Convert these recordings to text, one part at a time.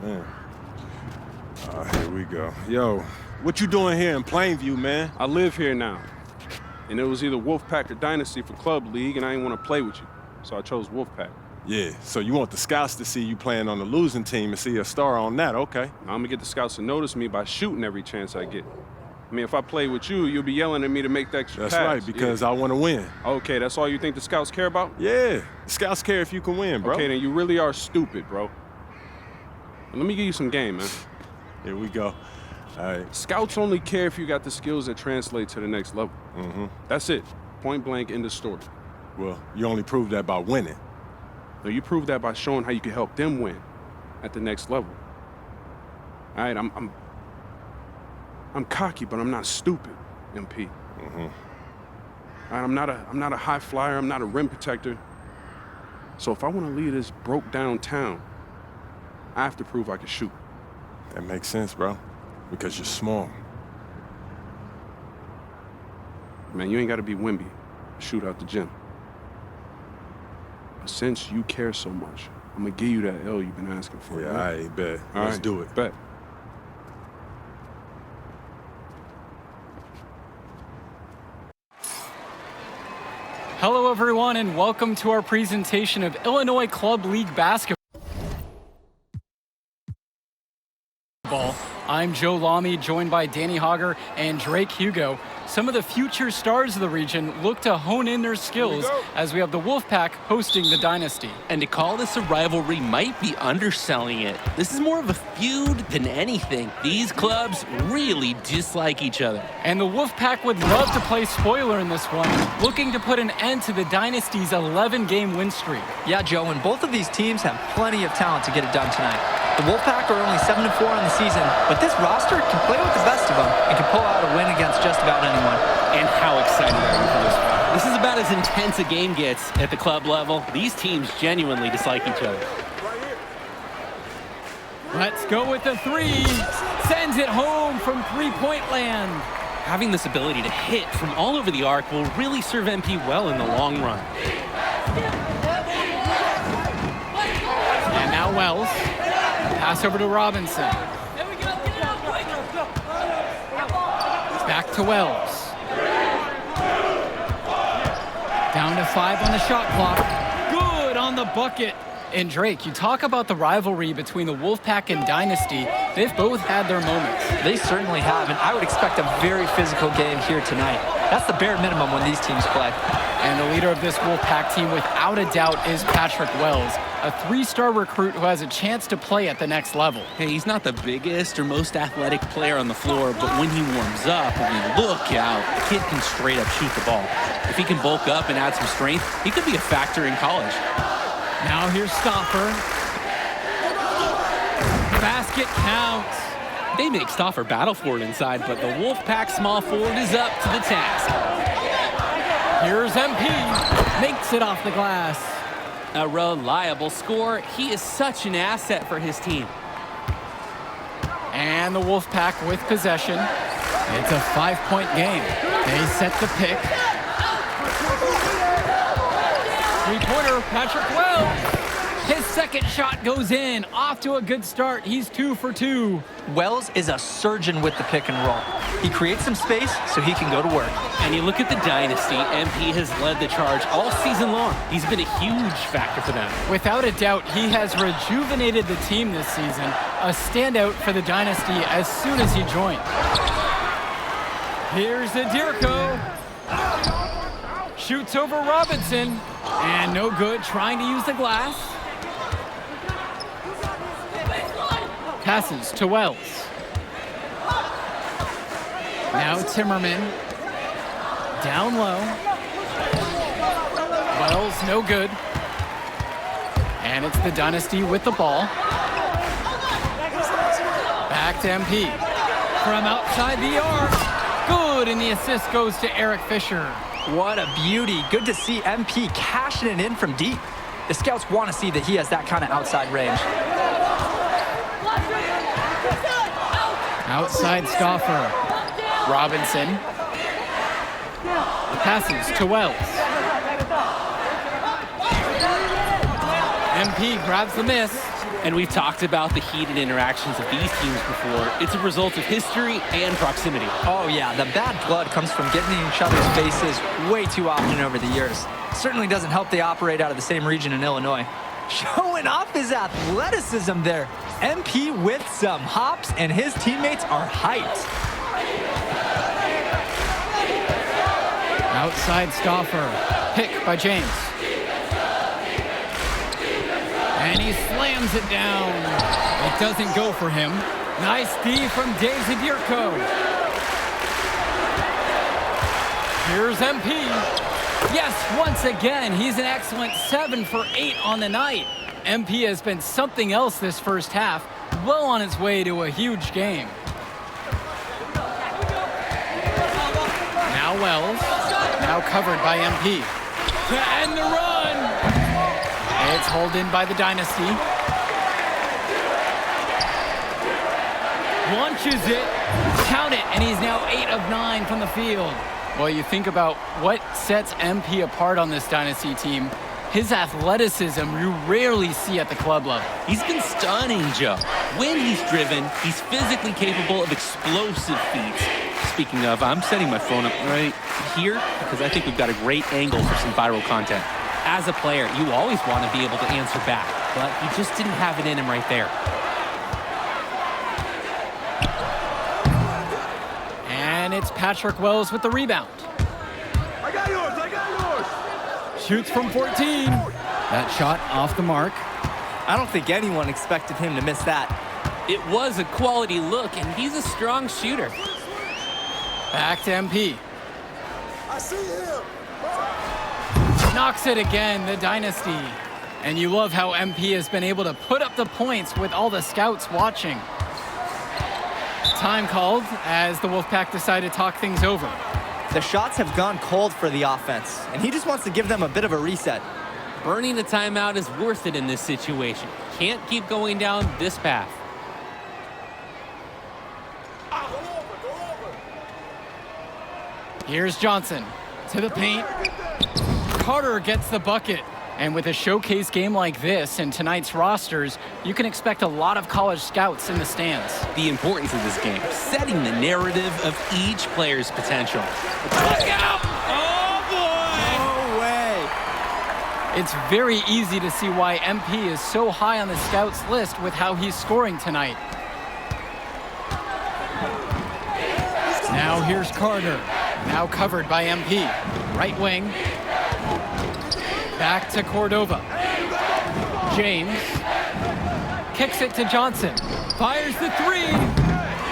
man. Here we go. Yo, what you doing here in Plainview, man? I live here now. And it was either Wolfpack or Dynasty for Club League, and I didn't want to play with you. So I chose Wolfpack. Yeah, so you want the scouts to see you playing on the losing team and see a star on that, okay. I'm going to get the scouts to notice me by shooting every chance I get. I mean, if I play with you, you'll be yelling at me to make the extra pass. That's right, because I want to win. Okay, that's all you think the scouts care about? Yeah, the scouts care if you can win, bro. Okay, then you really are stupid, bro. Let me give you some game, man. Here we go. All right. Scouts only care if you got the skills that translate to the next level. Mm-hmm. That's it. Point blank, end of story. Well, you only prove that by winning. No, you prove that by showing how you can help them win at the next level. All right, I'm cocky, but I'm not stupid, MP. Mm-hmm. All right, I'm not a high flyer. I'm not a rim protector. So if I want to lead this broke down town, I have to prove I can shoot. That makes sense, bro. Because you're small. Man, you ain't got to be Wimby to shoot out the gym. But since you care so much, I'm going to give you that L you've been asking for. Yeah, right? I bet. All Let's right, do it. Bet. Hello, everyone, and welcome to our presentation of Illinois Club League Basketball. I'm Joe Lamy, joined by Danny Hogger and Drake Hugo. Some of the future stars of the region look to hone in their skills as we have the Wolfpack hosting the Dynasty. And to call this a rivalry might be underselling it. This is more of a feud than anything. These clubs really dislike each other. And the Wolfpack would love to play spoiler in this one, looking to put an end to the Dynasty's 11-game win streak. Yeah, Joe, and both of these teams have plenty of talent to get it done tonight. The Wolfpack are only 7-4 on the season, but this roster can play with the best of them and can pull out a win against just about anyone. And how excited are you for this one? This is about as intense a game gets at the club level. These teams genuinely dislike each other. Let's go with the three. Sends it home from three-point land. Having this ability to hit from all over the arc will really serve MP well in the long run. And now Wells. Pass over to Robinson. Back to Wells. Down to 5 on the shot clock. Good on the bucket. And Drake, you talk about the rivalry between the Wolfpack and Dynasty. They've both had their moments. They certainly have, and I would expect a very physical game here tonight. That's the bare minimum when these teams play. And the leader of this Wolfpack team, without a doubt, is Patrick Wells, a 3-star recruit who has a chance to play at the next level. Hey, he's not the biggest or most athletic player on the floor, but when he warms up, I mean, look out. The kid can straight up shoot the ball. If he can bulk up and add some strength, he could be a factor in college. Now here's Stauffer. Basket counts. They make Stauffer battle for it inside, but the Wolfpack small forward is up to the task. Here's MP. Makes it off the glass. A reliable score. He is such an asset for his team. And the Wolfpack with possession. It's a 5-point game. They set the pick. Three-pointer, Patrick Wells. His second shot goes in. Off to a good start. He's 2 for 2. Wells is a surgeon with the pick and roll. He creates some space so he can go to work. And you look at the Dynasty, MP has led the charge all season long. He's been a huge factor for them. Without a doubt, he has rejuvenated the team this season. A standout for the Dynasty as soon as he joined. Here's Adirko. Shoots over Robinson. And no good, trying to use the glass. Passes to Wells. Now Timmerman. Down low. Wells, no good. And it's the Dynasty with the ball. Back to MP. From outside the arc. Good, and the assist goes to Eric Fisher. What a beauty. Good to see MP cashing it in from deep. The scouts want to see that he has that kind of outside range. Outside Stauffer. Robinson. Passes to Wells. MP grabs the miss, And we've talked about the heated interactions of these teams before. It's a result of history and proximity. Oh yeah, the bad blood comes from getting in each other's faces way too often over the years. Certainly doesn't help they operate out of the same region in Illinois. Showing off his athleticism there. MP with some hops, and his teammates are hyped. Outside stopper. Pick by James. And he slams it down. It doesn't go for him. Nice D from Dave Zadirko. Here's MP. Yes, once again, he's an excellent 7 for 8 on the night. MP has been something else this first half, well on his way to a huge game. Now Wells, now covered by MP. To end the run. It's hauled in by the Dynasty. Launches it, count it, and he's now 8 of 9 from the field. Well, you think about what sets MP apart on this Dynasty team. His athleticism you rarely see at the club level. He's been stunning, Joe. When he's driven, he's physically capable of explosive feats. Speaking of, I'm setting my phone up right here because I think we've got a great angle for some viral content. As a player, you always want to be able to answer back, but he just didn't have it in him right there. And it's Patrick Wells with the rebound. I got yours. Shoots from 14. That shot off the mark. I don't think anyone expected him to miss that. It was a quality look, and he's a strong shooter. Back to MP. I see him. Knocks it again, the Dynasty. And you love how MP has been able to put up the points with all the scouts watching. Time called as the Wolfpack decide to talk things over. The shots have gone cold for the offense, and he just wants to give them a bit of a reset. Burning a timeout is worth it in this situation. Can't keep going down this path. Here's Johnson to the paint. Carter gets the bucket. And with a showcase game like this in tonight's rosters, you can expect a lot of college scouts in the stands. The importance of this game, setting the narrative of each player's potential. Look out! Oh, boy! No way! It's very easy to see why MP is so high on the scouts list with how he's scoring tonight. Now here's Carter, now covered by MP. Right wing. Back to Cordova. James kicks it to Johnson. Fires the 3.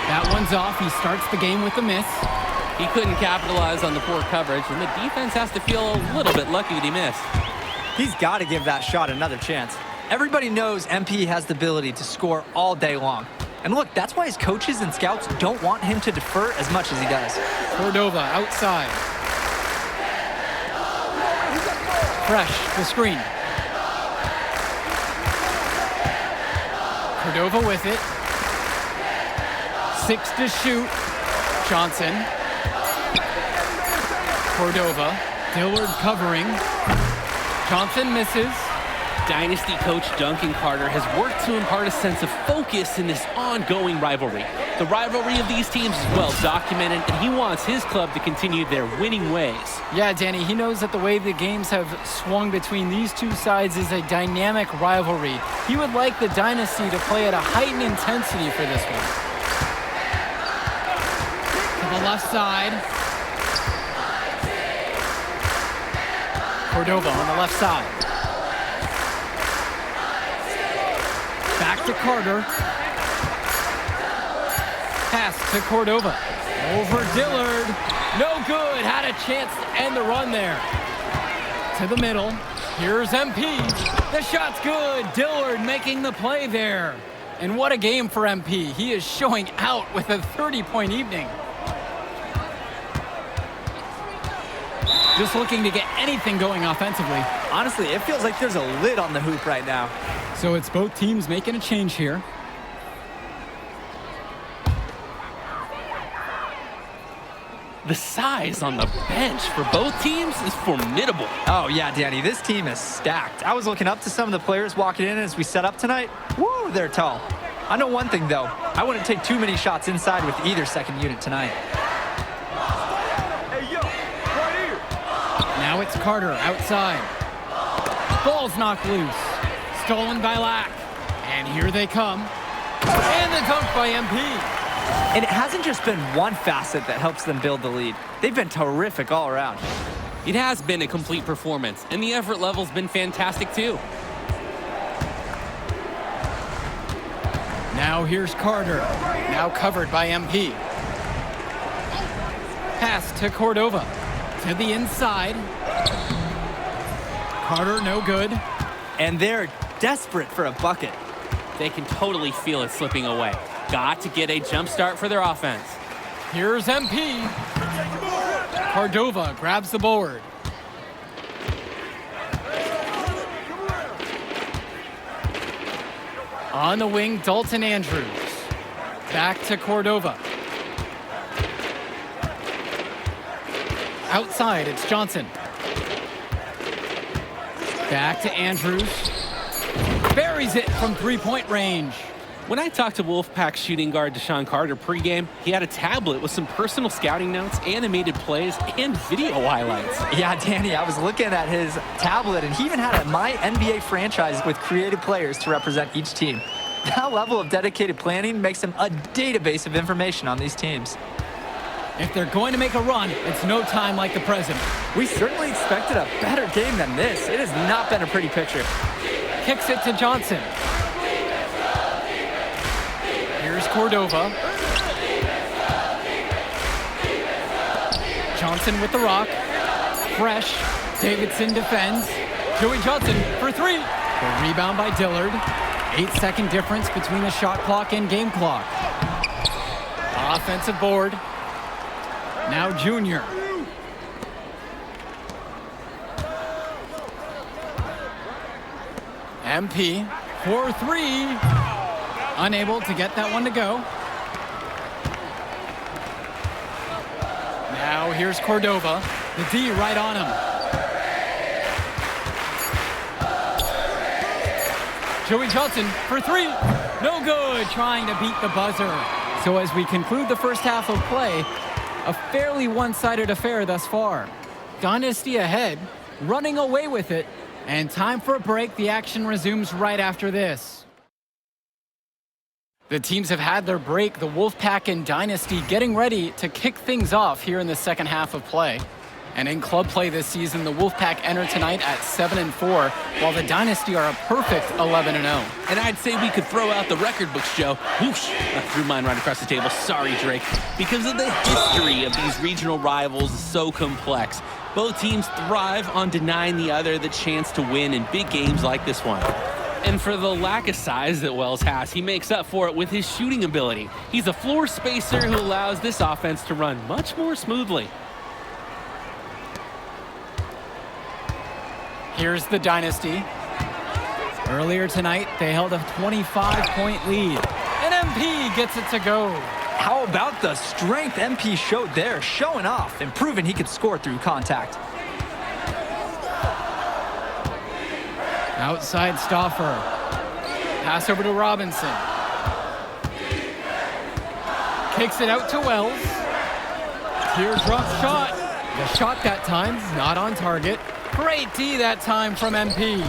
That one's off. He starts the game with a miss. He couldn't capitalize on the poor coverage, and the defense has to feel a little bit lucky that he missed. He's got to give that shot another chance. Everybody knows MP has the ability to score all day long. And look, that's why his coaches and scouts don't want him to defer as much as he does. Cordova outside. Fresh, the screen. Cordova with it. 6 to shoot. Johnson. Cordova. Dillard covering. Johnson misses. Dynasty coach Duncan Carter has worked to impart a sense of focus in this ongoing rivalry. The rivalry of these teams is well documented, and he wants his club to continue their winning ways. Yeah, Danny, he knows that the way the games have swung between these two sides is a dynamic rivalry. He would like the Dynasty to play at a heightened intensity for this one. To the left side. Cordova on the left side. Back to Carter. Pass to Cordova. Over Dillard. No good. Had a chance to end the run there. To the middle. Here's MP. The shot's good. Dillard making the play there. And what a game for MP. He is showing out with a 30-point evening. Just looking to get anything going offensively. Honestly, it feels like there's a lid on the hoop right now. So it's both teams making a change here. The size on the bench for both teams is formidable. Oh, yeah, Danny, this team is stacked. I was looking up to some of the players walking in as we set up tonight. Woo, they're tall. I know one thing, though. I wouldn't take too many shots inside with either second unit tonight. Hey, yo, right here. Now it's Carter outside. Ball's knocked loose. Stolen by Lack. And here they come. And the dunk by MP. And it hasn't just been one facet that helps them build the lead. They've been terrific all around. It has been a complete performance, and the effort level's been fantastic too. Now here's Carter, now covered by MP. Pass to Cordova, to the inside. Carter, no good. And they're desperate for a bucket. They can totally feel it slipping away. Got to get a jump start for their offense. Here's MP. Cordova grabs the board. On the wing, Dalton Andrews. Back to Cordova. Outside, it's Johnson. Back to Andrews. Buries it from three-point range. When I talked to Wolfpack shooting guard Deshaun Carter pregame, he had a tablet with some personal scouting notes, animated plays, and video highlights. Yeah, Danny, I was looking at his tablet, and he even had a My NBA franchise with creative players to represent each team. That level of dedicated planning makes him a database of information on these teams. If they're going to make a run, it's no time like the present. We certainly expected a better game than this. It has not been a pretty picture. Kicks it to Johnson. Here's Cordova. Johnson with the rock. Fresh. Davidson defends. Joey Johnson for three. The rebound by Dillard. 8-second difference between the shot clock and game clock. Offensive board. Now Junior. MP for three. Unable to get that one to go. Now here's Cordova. The D right on him. Joey Johnson for three. No good, trying to beat the buzzer. So as we conclude the first half of play, a fairly one-sided affair thus far. Dynasty ahead, running away with it, and time for a break. The action resumes right after this. The teams have had their break, the Wolfpack and Dynasty getting ready to kick things off here in the second half of play. And in club play this season, the Wolfpack enter tonight at 7-4, while the Dynasty are a perfect 11-0. And I'd say we could throw out the record books, Joe. Whoosh! I threw mine right across the table. Sorry, Drake. Because of the history of these regional rivals is so complex. Both teams thrive on denying the other the chance to win in big games like this one. And for the lack of size that Wells has, he makes up for it with his shooting ability. He's a floor spacer who allows this offense to run much more smoothly. Here's the Dynasty. Earlier tonight, they held a 25-point lead. And MP gets it to go. How about the strength MP showed there, showing off and proving he could score through contact. Outside Stauffer. Pass over to Robinson. Kicks it out to Wells. Teardrop shot. The shot that time, not on target. Great D that time from MP.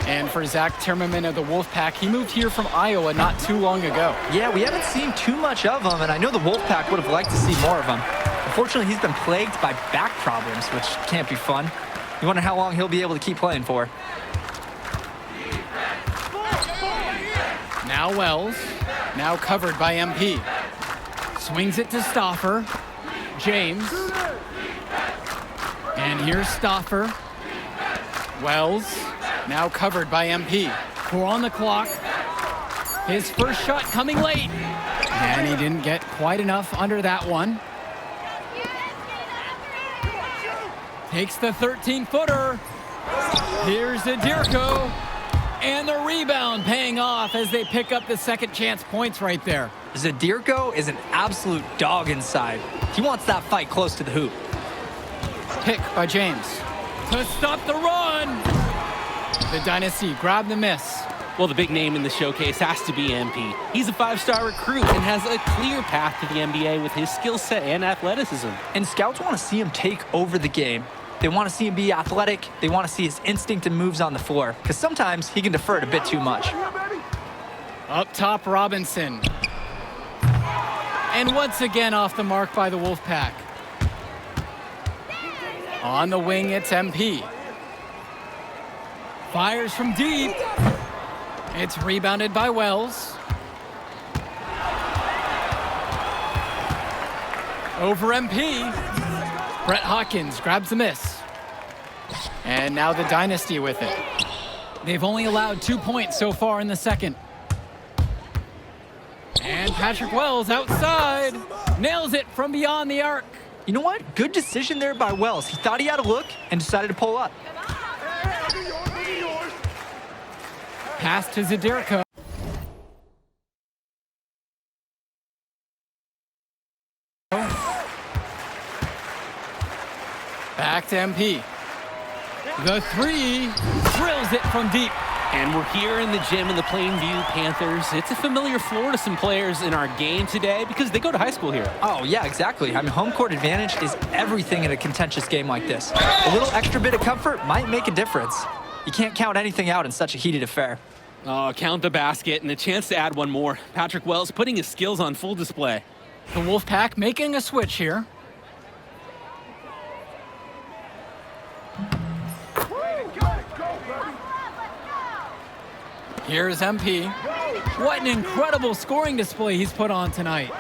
And for Zach Timmerman of the Wolfpack, he moved here from Iowa not too long ago. Yeah, we haven't seen too much of him, and I know the Wolfpack would have liked to see more of him. Unfortunately, he's been plagued by back problems, which can't be fun. You wonder how long he'll be able to keep playing for. Now Wells, now covered by MP. Swings it to Stauffer. James. And here's Stauffer. Wells, now covered by MP. 4 on the clock. His first shot coming late. And he didn't get quite enough under that one. Takes the 13-footer. Here's Adirko. And the rebound paying off as they pick up the second chance points right there. Zadirko is an absolute dog inside. He wants that fight close to the hoop. Pick by James to stop the run. The Dynasty grab the miss. Well, the big name in the showcase has to be MP. He's a 5-star recruit and has a clear path to the NBA with his skill set and athleticism. And scouts want to see him take over the game. They want to see him be athletic. They want to see his instinct and moves on the floor, because sometimes he can defer it a bit too much. Up top, Robinson. And once again off the mark by the Wolfpack. On the wing, it's MP. Fires from deep. It's rebounded by Wells. Over MP. Brett Hawkins grabs the miss. And now the Dynasty with it. They've only allowed 2 points so far in the second. And Patrick Wells outside. Nails it from beyond the arc. You know what? Good decision there by Wells. He thought he had a look and decided to pull up. Pass to Zadirko. Back to MP. The three drills it from deep. And we're here in the gym in the Plainview Panthers. It's a familiar floor to some players in our game today because they go to high school here. Oh, yeah, exactly. I mean, home court advantage is everything in a contentious game like this. A little extra bit of comfort might make a difference. You can't count anything out in such a heated affair. Oh, count the basket and a chance to add one more. Patrick Wells putting his skills on full display. The Wolfpack making a switch here. Here's MP. What an incredible scoring display he's put on tonight.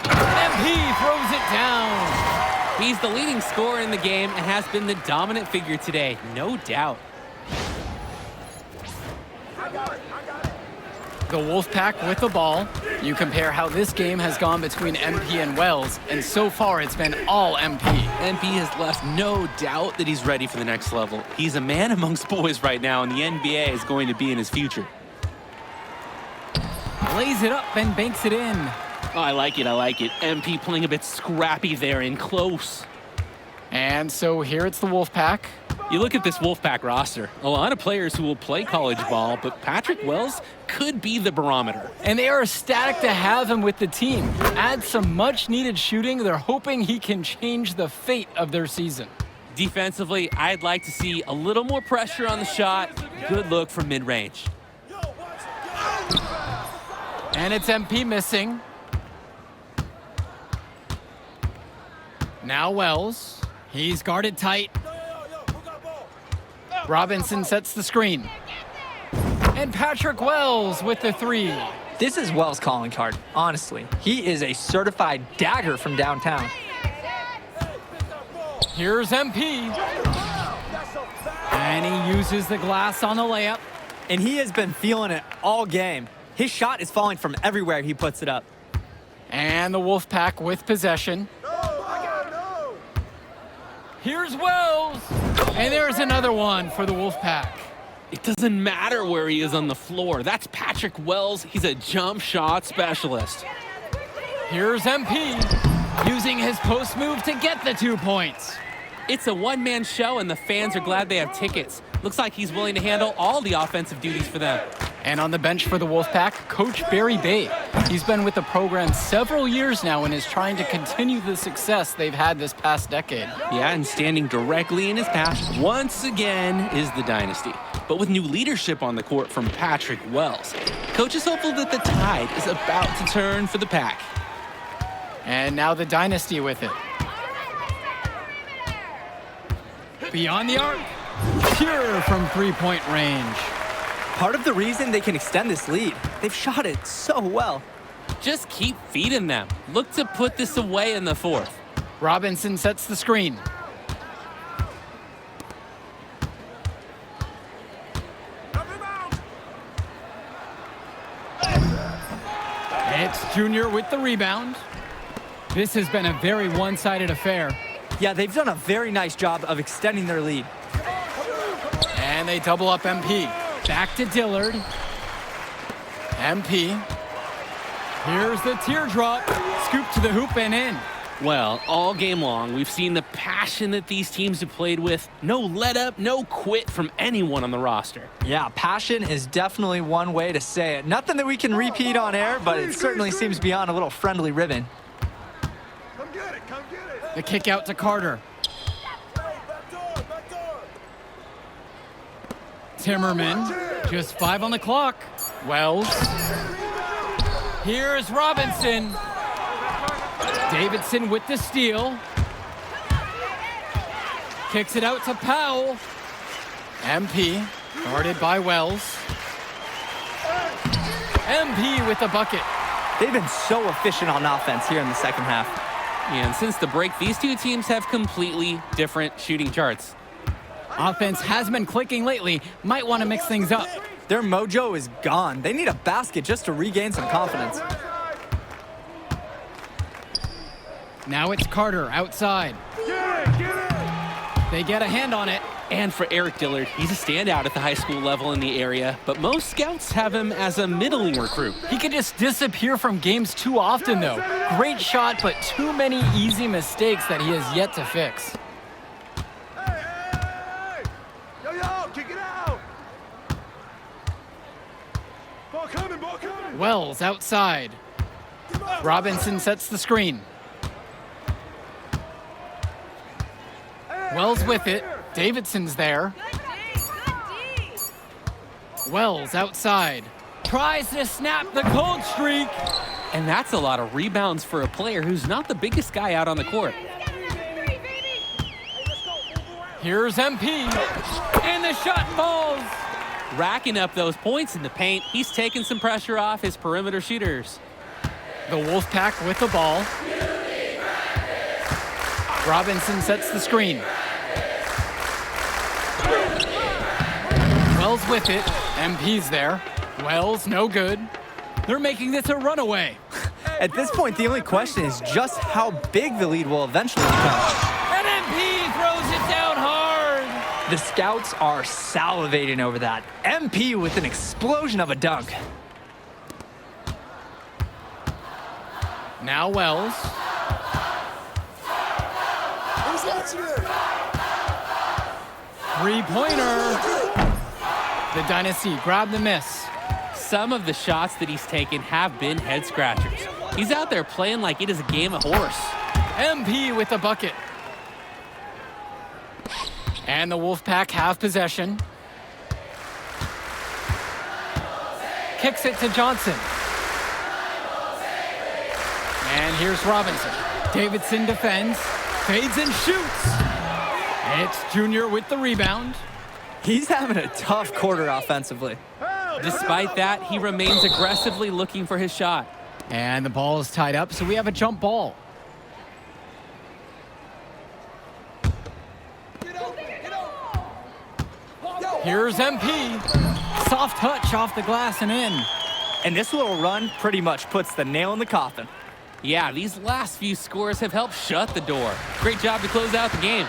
MP throws it down. He's the leading scorer in the game and has been the dominant figure today, no doubt. The Wolfpack with the ball. You compare how this game has gone between MP and Wells, and so far it's been all MP. MP has left no doubt that he's ready for the next level. He's a man amongst boys right now, and the NBA is going to be in his future. Lays it up and banks it in. Oh, I like it, I like it. MP playing a bit scrappy there and close. And so here it's the Wolfpack. You look at this Wolfpack roster, a lot of players who will play college ball, but Patrick Wells could be the barometer. And they are ecstatic to have him with the team. Add some much-needed shooting. They're hoping he can change the fate of their season. Defensively, I'd like to see a little more pressure on the shot. Good look from mid-range. And it's MP missing. Now Wells. He's guarded tight. Robinson sets the screen. And Patrick Wells with the three. This is Wells' calling card, honestly. He is a certified dagger from downtown. Here's MP. And he uses the glass on the layup. And he has been feeling it all game. His shot is falling from everywhere he puts it up. And the Wolfpack with possession. Here's Wells. And there's another one for the Wolfpack. It doesn't matter where he is on the floor. That's Patrick Wells. He's a jump shot specialist. Here's MP using his post move to get the 2 points. It's a one-man show, and the fans are glad they have tickets. Looks like he's willing to handle all the offensive duties for them. And on the bench for the Wolfpack, Coach Barry Bay. He's been with the program several years now and is trying to continue the success they've had this past decade. Yeah, and standing directly in his path once again is the Dynasty. But with new leadership on the court from Patrick Wells, Coach is hopeful that the tide is about to turn for the Pack. And now the Dynasty with it. Beyond the arc, pure from three-point range. Part of the reason they can extend this lead, they've shot it so well. Just keep feeding them. Look to put this away in the fourth. Robinson sets the screen. It's Junior with the rebound. This has been a very one-sided affair. Yeah, they've done a very nice job of extending their lead. And they double up MP. Back to Dillard. MP. Here's the teardrop. Scoop to the hoop and in. Well, all game long, we've seen the passion that these teams have played with. No let up, no quit from anyone on the roster. Yeah, passion is definitely one way to say it. Nothing that we can repeat on air, but it certainly seems beyond a little friendly ribbon. Come get it, come get it. The kick out to Carter. Timmerman, just 5 on the clock. Wells. Here's Robinson. Davidson with the steal. Kicks it out to Powell. MP, guarded by Wells. MP with the bucket. They've been so efficient on offense here in the second half. And since the break, these two teams have completely different shooting charts. Offense has been clicking lately. Might want to mix things up. Their mojo is gone. They need a basket just to regain some confidence. Now it's Carter outside. They get a hand on it. And for Eric Dillard, he's a standout at the high school level in the area, but most scouts have him as a middling recruit. He can just disappear from games too often, though. Great shot, but too many easy mistakes that he has yet to fix. Hey! Yo, kick it out! Ball coming, ball coming! Wells outside. Robinson sets the screen. Wells with it. Davidson's there. Wells outside. Tries to snap the cold streak. And that's a lot of rebounds for a player who's not the biggest guy out on the court. Here's MP. And the shot falls. Racking up those points in the paint, he's taking some pressure off his perimeter shooters. The Wolfpack with the ball. Robinson sets the screen. Wells with it. MP's there. Wells, no good. They're making this a runaway. At this point, the only question is just how big the lead will eventually become. And MP throws it down hard. The scouts are salivating over that. MP with an explosion of a dunk. Now Wells. Three-pointer. The Dynasty grab the miss. Some of the shots that he's taken have been head scratchers. He's out there playing like it is a game of horse. MP with the bucket. And the Wolfpack have possession. Kicks it to Johnson. And here's Robinson. Davidson defends, fades and shoots. It's Junior with the rebound. He's having a tough quarter offensively. Despite that, he remains aggressively looking for his shot. And the ball is tied up, so we have a jump ball. Here's MP. Soft touch off the glass and in. And this little run pretty much puts the nail in the coffin. Yeah, these last few scores have helped shut the door. Great job to close out the game.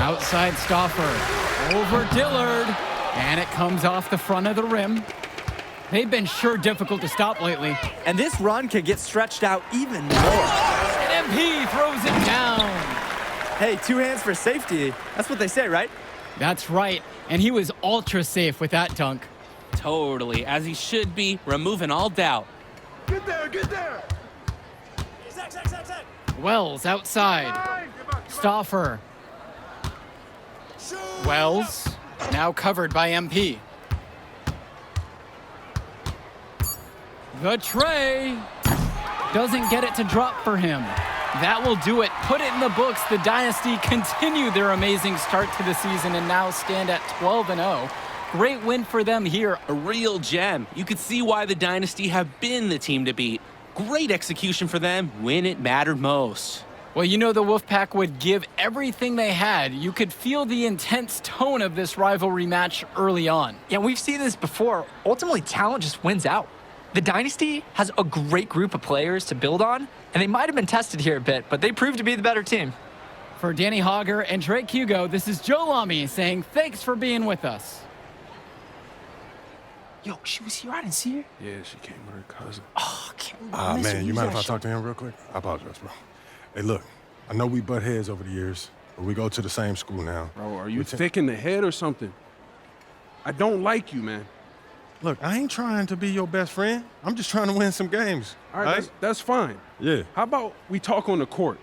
Outside Stauffer, over Dillard, and it comes off the front of the rim. They've been sure difficult to stop lately. And this run could get stretched out even more. And MP throws it down. Hey, 2 hands for safety. That's what they say, right? That's right, and he was ultra safe with that dunk. Totally, as he should be, removing all doubt. Get there, get there! Wells outside. Stauffer. Wells, now covered by MP. The tray doesn't get it to drop for him. That will do it. Put it in the books. The Dynasty continue their amazing start to the season and now stand at 12-0. Great win for them here. A real gem. You could see why the Dynasty have been the team to beat. Great execution for them when it mattered most. Well, you know the Wolfpack would give everything they had. You could feel the intense tone of this rivalry match early on. Yeah, we've seen this before. Ultimately, talent just wins out. The Dynasty has a great group of players to build on, and they might have been tested here a bit, but they proved to be the better team. For Danny Hogger and Drake Hugo, this is Joe Lummy saying thanks for being with us. Yo, she was here. I didn't see her. Yeah, she came with her cousin. Oh, I can't believe I missed her. Man, you Who's mind if that I shit? talk to him real quick? I apologize, bro. Hey, look, I know we butt heads over the years, but we go to the same school now. Bro, are you thick in the head or something? I don't like you, man. Look, I ain't trying to be your best friend. I'm just trying to win some games. All right, that's fine. Yeah. How about we talk on the court?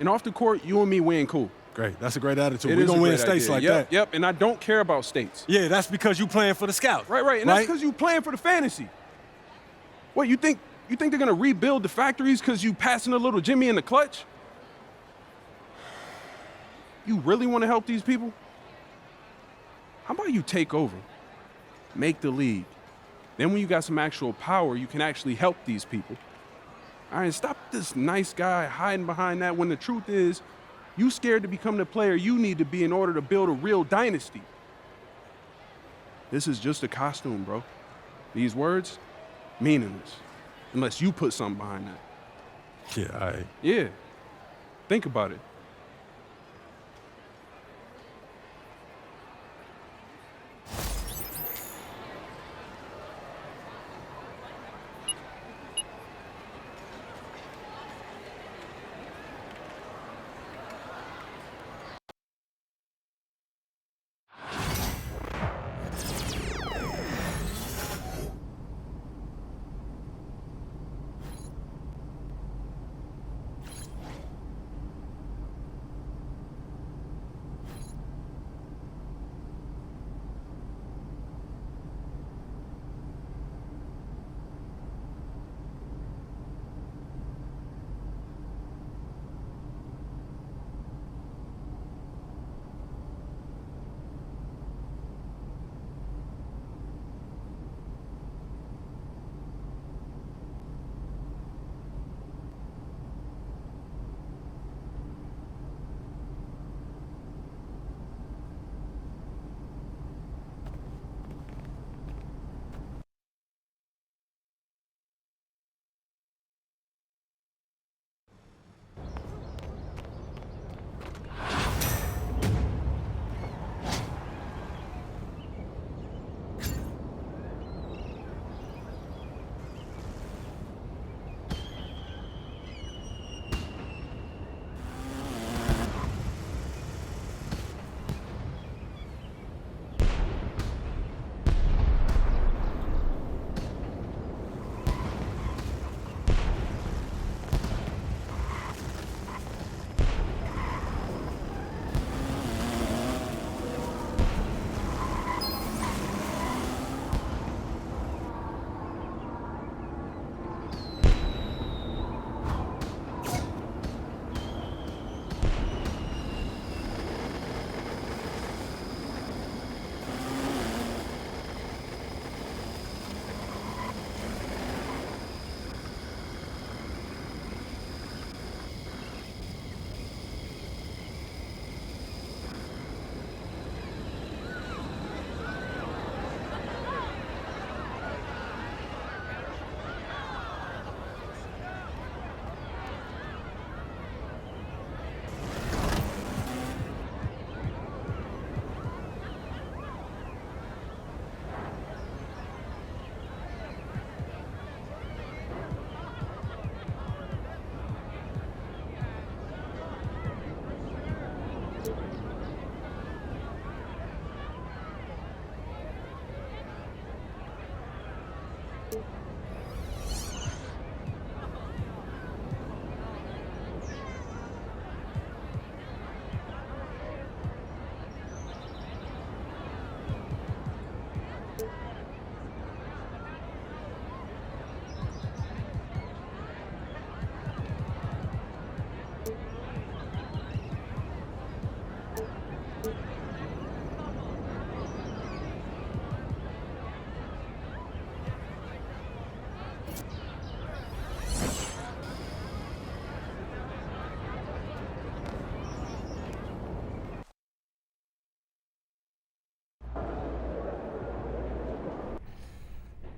And off the court, you and me win cool. Great. That's a great attitude. It We're is going a to win great states idea. like Yep, that. Yep, and I don't care about states. Yeah, that's because you playing for the Scouts. Right, and that's because you playing for the fantasy. What, you think they're going to rebuild the factories because you passing a little Jimmy in the clutch? You really want to help these people? How about you take over, make the league? Then when you got some actual power, you can actually help these people. All right, stop this nice guy hiding behind that when the truth is, you scared to become the player you need to be in order to build a real dynasty. This is just a costume, bro. These words, meaningless, unless you put something behind that. Yeah, all right. Yeah, think about it.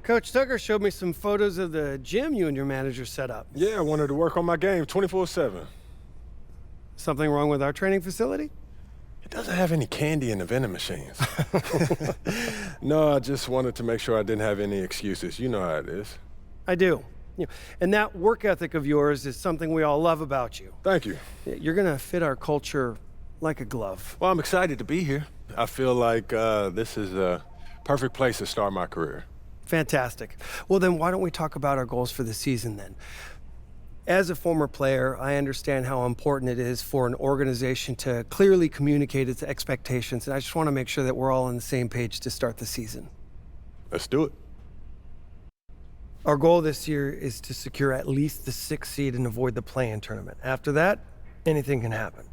Coach Tucker showed me some photos of the gym you and your manager set up. Yeah, I wanted to work on my game 24/7. Something wrong with our training facility? It doesn't have any candy in the vending machines. No, I just wanted to make sure I didn't have any excuses. You know how it is. I do. And that work ethic of yours is something we all love about you. Thank you. You're gonna fit our culture like a glove. Well, I'm excited to be here. I feel like this is a perfect place to start my career. Fantastic. Well, then why don't we talk about our goals for the season then? As a former player, I understand how important it is for an organization to clearly communicate its expectations, and I just want to make sure that we're all on the same page to start the season. Let's do it. Our goal this year is to secure at least the 6th seed and avoid the play-in tournament. After that, anything can happen.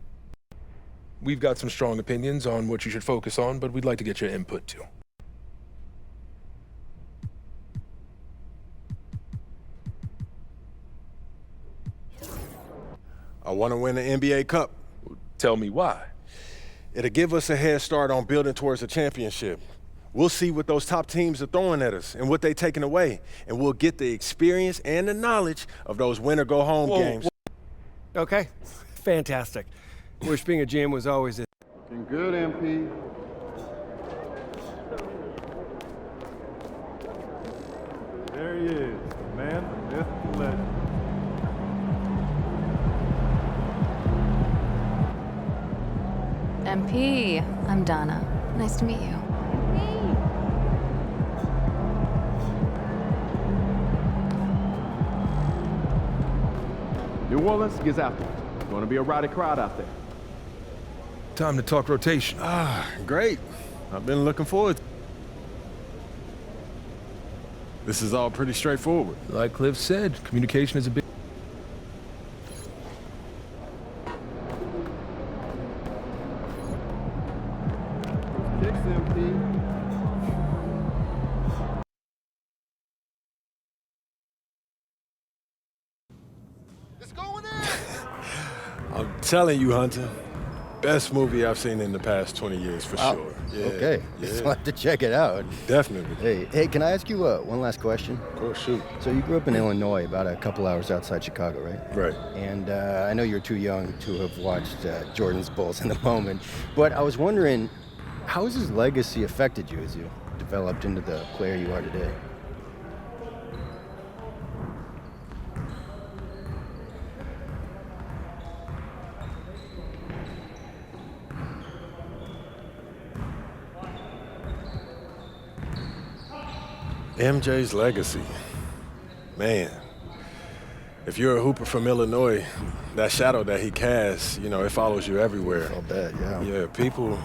We've got some strong opinions on what you should focus on, but we'd like to get your input too. I want to win the NBA Cup. Tell me why. It'll give us a head start on building towards a championship. We'll see what those top teams are throwing at us and what they're taking away, and we'll get the experience and the knowledge of those win-or-go-home games. Okay, fantastic. Wish being a GM was always it. Looking good, MP. There he is, the man, the myth, the legend. MP, I'm Donna. Nice to meet you. New Orleans gets after it. Going to be a rowdy crowd out there. Time to talk rotation. Great. I've been looking forward to it. This is all pretty straightforward. Like Cliff said, communication is a big... Kicks, MP. I'm telling you, Hunter, best movie I've seen in the past 20 years for sure. Yeah, Okay, yeah, so I have to check it out. definitely. Hey, can I ask you one last question? Of course, shoot. So you grew up in Illinois, about a couple hours outside Chicago, right? Right. And I know you're too young to have watched Jordan's Bulls in the moment, but I was wondering, how has his legacy affected you as you developed into the player you are today? MJ's legacy. Man, if you're a hooper from Illinois, that shadow that he casts, it follows you everywhere. I'll bet, yeah. Yeah, people,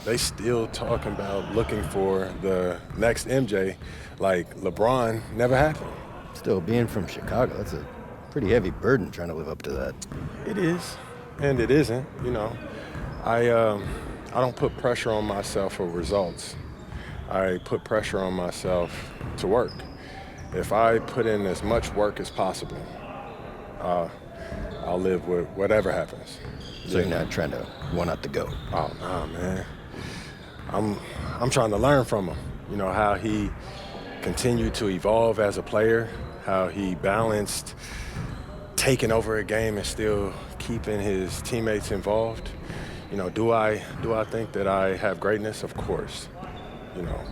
they still talking about looking for the next MJ like LeBron never happened. Still, being from Chicago, that's a pretty heavy burden trying to live up to that. It is, and it isn't, I don't put pressure on myself for results. I put pressure on myself to work. If I put in as much work as possible, I'll live with whatever happens. So you're not trying to one-up the GOAT? Oh, no, man. I'm trying to learn from him. How he continued to evolve as a player, how he balanced taking over a game and still keeping his teammates involved. Do I think that I have greatness? Of course.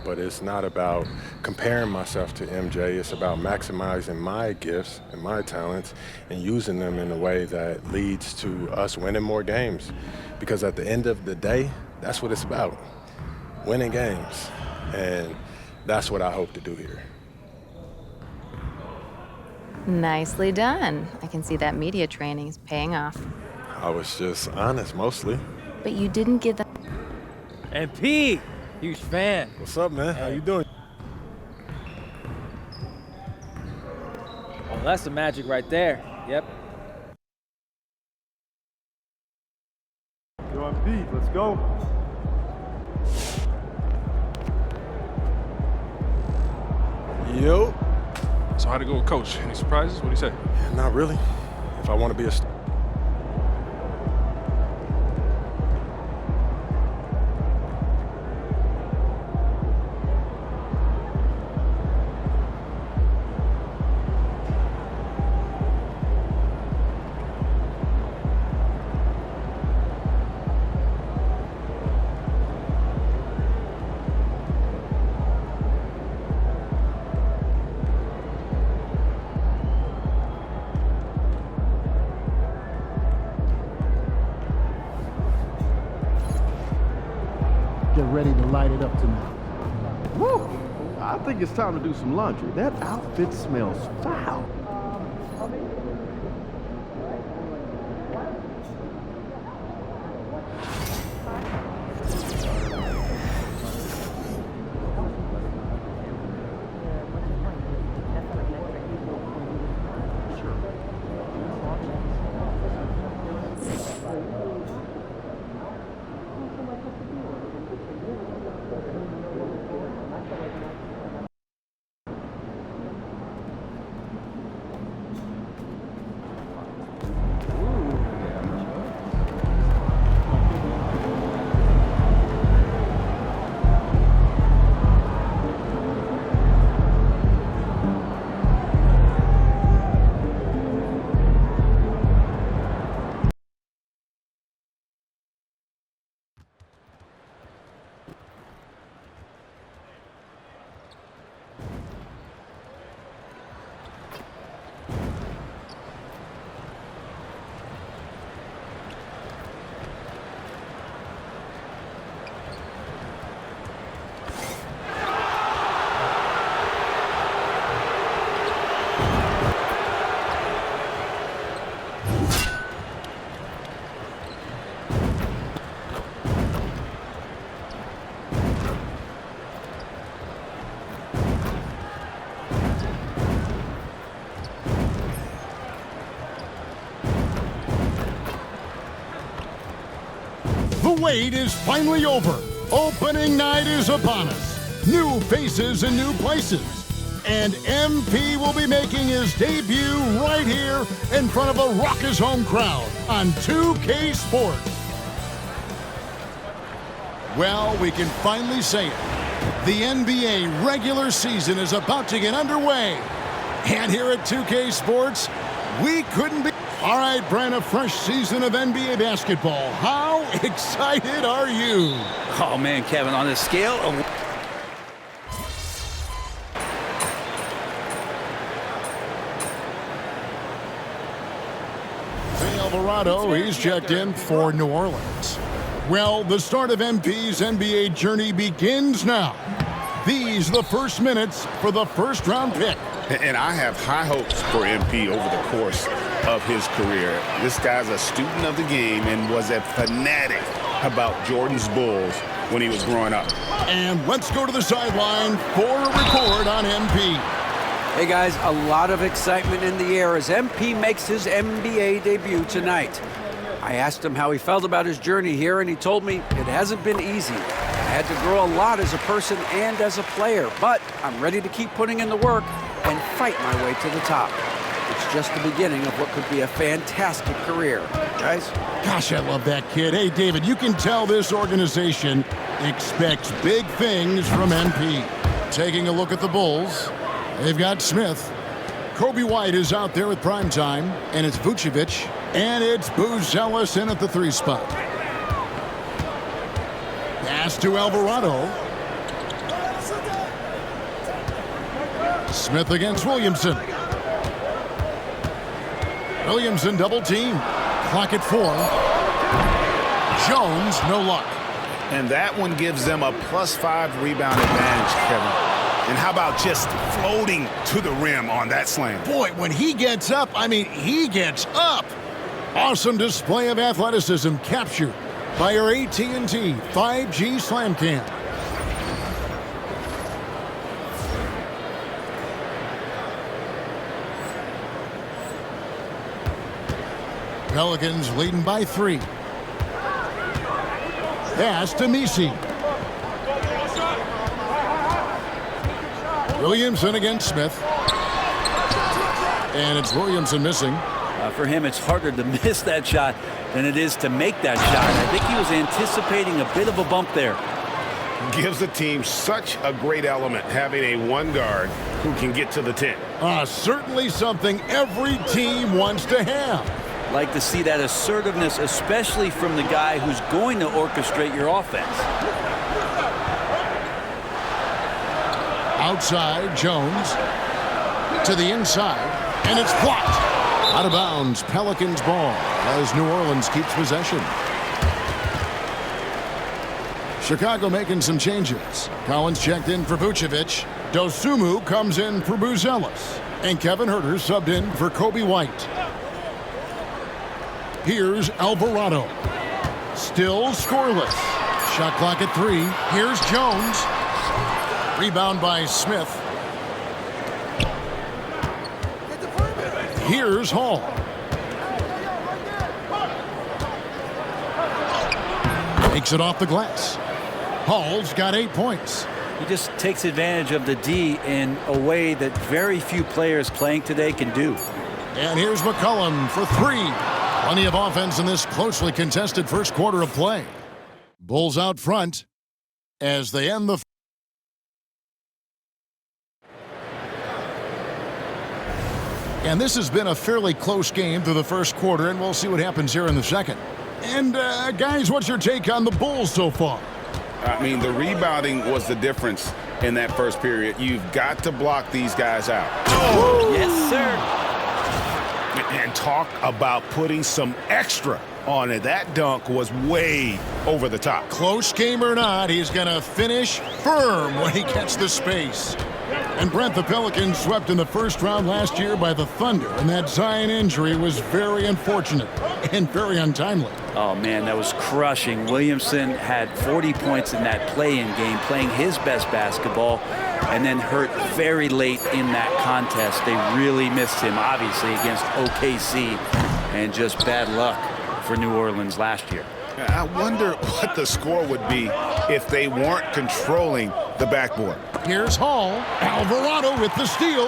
But it's not about comparing myself to MJ. It's about maximizing my gifts and my talents and using them in a way that leads to us winning more games. Because at the end of the day, that's what it's about, winning games. And that's what I hope to do here. Nicely done. I can see that media training is paying off. I was just honest, mostly. But you didn't give that... MP, huge fan. What's up, man? How you doing? Oh, that's the magic right there. Yep. Yo, MP, let's go. Yo. So how'd it go with Coach? Any surprises? What'd he say? Not really. If I want to be a ready to light it up tonight. Woo! I think it's time to do some laundry. That outfit smells foul. The wait is finally over. Opening night is upon us. New faces in new places. And MP will be making his debut right here in front of a raucous home crowd on 2K Sports. Well, we can finally say it. The NBA regular season is about to get underway. And here at 2K Sports, we couldn't be... All right, Brent, a fresh season of NBA basketball. How excited are you? Oh, man, Kevin, on a scale of... Alvarado, he's checked in for New Orleans. Well, the start of MP's NBA journey begins now. These the first minutes for the first-round pick. And I have high hopes for MP over the course of his career. This guy's a student of the game and was a fanatic about Jordan's Bulls when he was growing up. And let's go to the sideline for a report on MP. Hey guys, a lot of excitement in the air as MP makes his NBA debut tonight. I asked him how he felt about his journey here, and he told me it hasn't been easy. I had to grow a lot as a person and as a player, but I'm ready to keep putting in the work and fight my way to the top. It's just the beginning of what could be a fantastic career. Guys? Gosh, I love that kid. Hey, David, you can tell this organization expects big things from MP. Taking a look at the Bulls, they've got Smith. Kobe White is out there with primetime, and it's Vucevic, and it's Buzelis in at the 3 spot. Pass to Alvarado. Smith against Williamson. Williamson double team. Clock at 4. Jones, no luck. And that one gives them a +5 rebound advantage, Kevin. And how about just floating to the rim on that slam? Boy, when he gets up, I mean, he gets up. Awesome display of athleticism captured by our AT&T 5G Slam Cam. Pelicans leading by 3. Pass to Misi. Williamson against Smith. And it's Williamson missing. For him, it's harder to miss that shot than it is to make that shot. I think he was anticipating a bit of a bump there. Gives the team such a great element, having a one guard who can get to the 10. Certainly something every team wants to have. Like to see that assertiveness, especially from the guy who's going to orchestrate your offense. Outside, Jones to the inside, and it's blocked. Out of bounds, Pelicans ball as New Orleans keeps possession. Chicago making some changes. Collins checked in for Vucevic. Dosunmu comes in for Buzelis. And Kevin Huerter subbed in for Kobe White. Here's Alvarado. Still scoreless. Shot clock at 3. Here's Jones. Rebound by Smith. Here's Hall. Takes it off the glass. Hall's got 8 points. He just takes advantage of the D in a way that very few players playing today can do. And here's McCollum for 3. Plenty of offense in this closely contested first quarter of play. Bulls out front as they end the... And this has been a fairly close game through the first quarter, and we'll see what happens here in the second. And, guys, what's your take on the Bulls so far? I mean, the rebounding was the difference in that first period. You've got to block these guys out. Oh, yes, sir. And talk about putting some extra on it. That dunk was way over the top. Close game or not, he's going to finish firm when he gets the space. And Brent, the Pelicans swept in the first round last year by the Thunder, and that Zion injury was very unfortunate and very untimely. Oh, man, that was crushing. Williamson had 40 points in that play-in game, playing his best basketball, and then hurt very late in that contest. They really missed him, obviously, against OKC, and just bad luck for New Orleans last year. I wonder what the score would be if they weren't controlling the backboard. Here's Hall. Alvarado with the steal.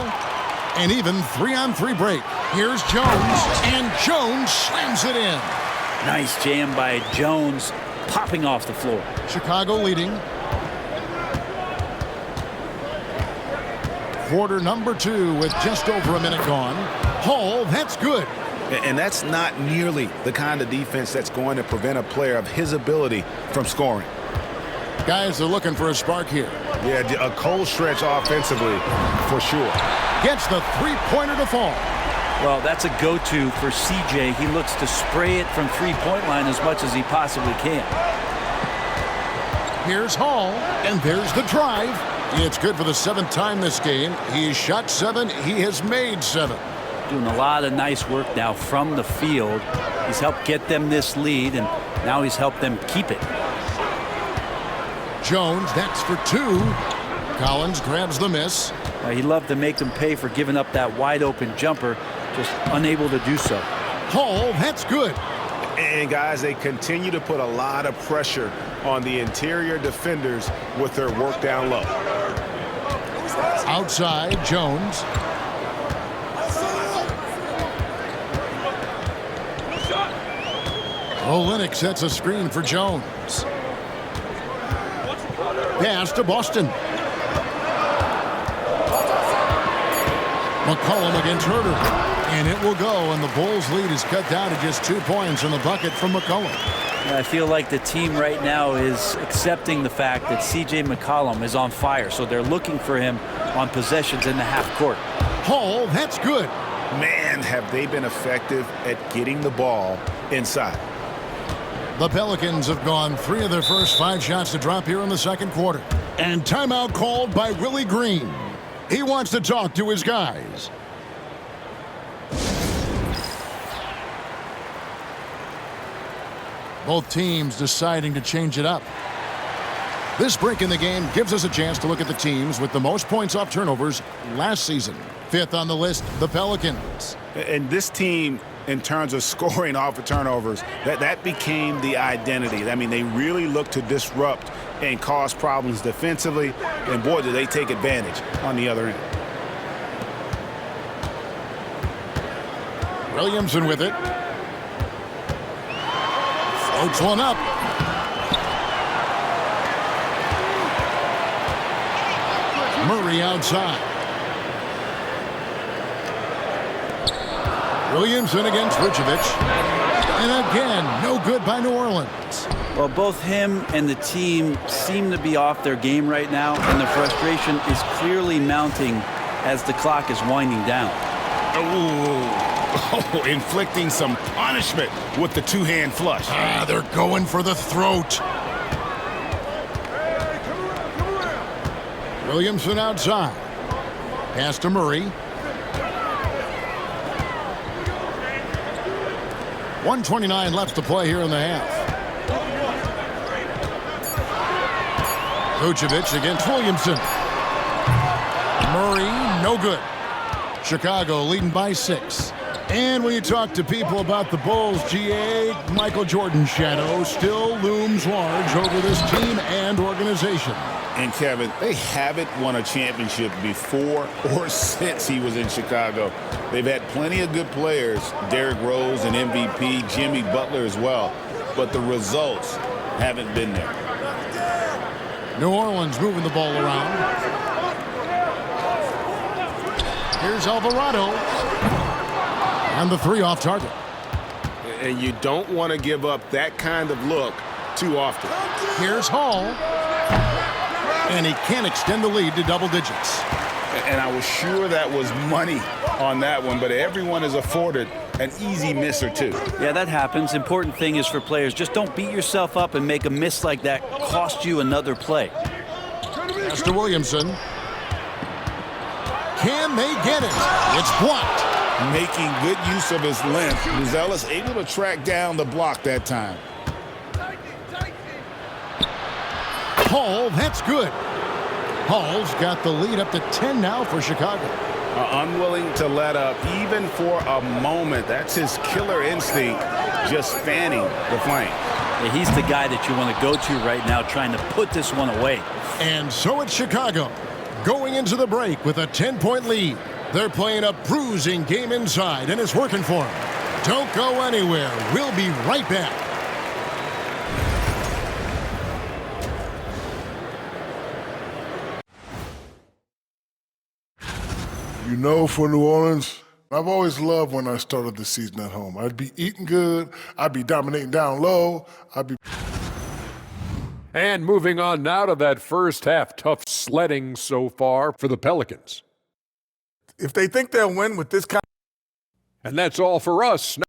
And even 3-on-3 break. Here's Jones. And Jones slams it in. Nice jam by Jones, popping off the floor. Chicago leading. Quarter number 2 with just over a minute gone. Hall, that's good. And that's not nearly the kind of defense that's going to prevent a player of his ability from scoring. Guys, they're looking for a spark here. Yeah, a cold stretch offensively, for sure. Gets the three-pointer to fall. Well, that's a go-to for CJ. He looks to spray it from three-point line as much as he possibly can. Here's Hall, and there's the drive. It's good for the 7th time this game. He's shot 7. He has made 7. Doing a lot of nice work now from the field. He's helped get them this lead, and now he's helped them keep it. Jones, that's for 2. Collins grabs the miss. He loved to make them pay for giving up that wide-open jumper, just unable to do so. Hall, that's good. And, guys, they continue to put a lot of pressure on the interior defenders with their work down low. Outside, Jones. Olynyk sets a screen for Jones. Pass to Boston. McCollum against Huerter. And it will go, and the Bulls' lead is cut down to just 2 points in the bucket from McCollum. I feel like the team right now is accepting the fact that C.J. McCollum is on fire, so they're looking for him on possessions in the half court. Hall, that's good. Man, have they been effective at getting the ball inside. The Pelicans have gone 3 of their first 5 shots to drop here in the second quarter. And timeout called by Willie Green. He wants to talk to his guys. Both teams deciding to change it up. This break in the game gives us a chance to look at the teams with the most points off turnovers last season. 5th on the list, the Pelicans. And this team, in terms of scoring off of turnovers, that became the identity. I mean, they really look to disrupt and cause problems defensively, and boy, do they take advantage on the other end. Williamson with it. Floats one up. Murray outside. Williamson against Vucevic. And again, no good by New Orleans. Well, both him and the team seem to be off their game right now, and the frustration is clearly mounting as the clock is winding down. Oh, inflicting some punishment with the two-hand flush. They're going for the throat. Williamson outside. Pass to Murray. 1:29 left to play here in the half. Vucevic against Williamson. Murray, no good. Chicago leading by 6. And when you talk to people about the Bulls, GA, Michael Jordan's shadow still looms large over this team and organization. And Kevin, they haven't won a championship before or since he was in Chicago. They've had plenty of good players, Derrick Rose and MVP, Jimmy Butler as well, but the results haven't been there. New Orleans moving the ball around. Here's Alvarado. And the 3 off target. And you don't want to give up that kind of look too often. Here's Hall. And he can't extend the lead to double digits. And I was sure that was money on that one, but everyone is afforded an easy miss or two. Yeah, that happens. Important thing is for players, just don't beat yourself up and make a miss like that cost you another play. Pass to Williamson. Can they get it? It's blocked. Making good use of his length. Luzella's able to track down the block that time. Hall, that's good. Hall's got the lead up to 10 now for Chicago. Unwilling to let up even for a moment. That's his killer instinct, just fanning the flame. Yeah, he's the guy that you want to go to right now, trying to put this one away. And so it's Chicago going into the break with a 10-point lead. They're playing a bruising game inside, and it's working for them. Don't go anywhere. We'll be right back. You know, for New Orleans, I've always loved when I started the season at home. I'd be eating good, I'd be dominating down low, And moving on now to that first half, tough sledding so far for the Pelicans. If they think they'll win with this kind. And that's all for us.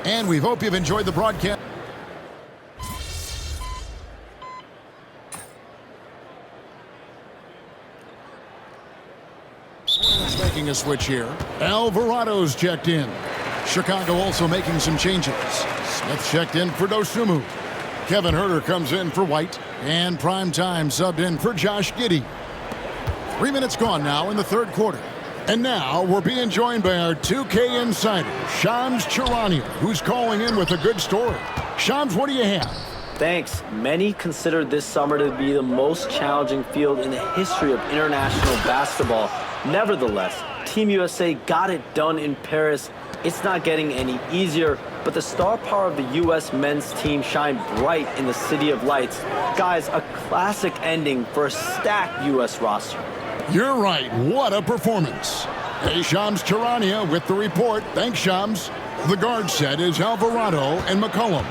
And we hope you've enjoyed the broadcast. Making a switch here. Alvarado's checked in. Chicago also making some changes. Smith checked in for Dosunmu. Kevin Huerter comes in for White. And Primetime subbed in for Josh Giddey. 3 minutes gone now in the third quarter. And now we're being joined by our 2K insider, Shams Charania, who's calling in with a good story. Shams, what do you have? Thanks. Many consider this summer to be the most challenging field in the history of international basketball. Nevertheless, Team USA got it done in Paris. It's not getting any easier, but the star power of the U.S. men's team shined bright in the City of Lights. Guys, a classic ending for a stacked U.S. roster. You're right. What a performance. Hey, Shams Charania with the report. Thanks, Shams. The guard set is Alvarado and McCollum.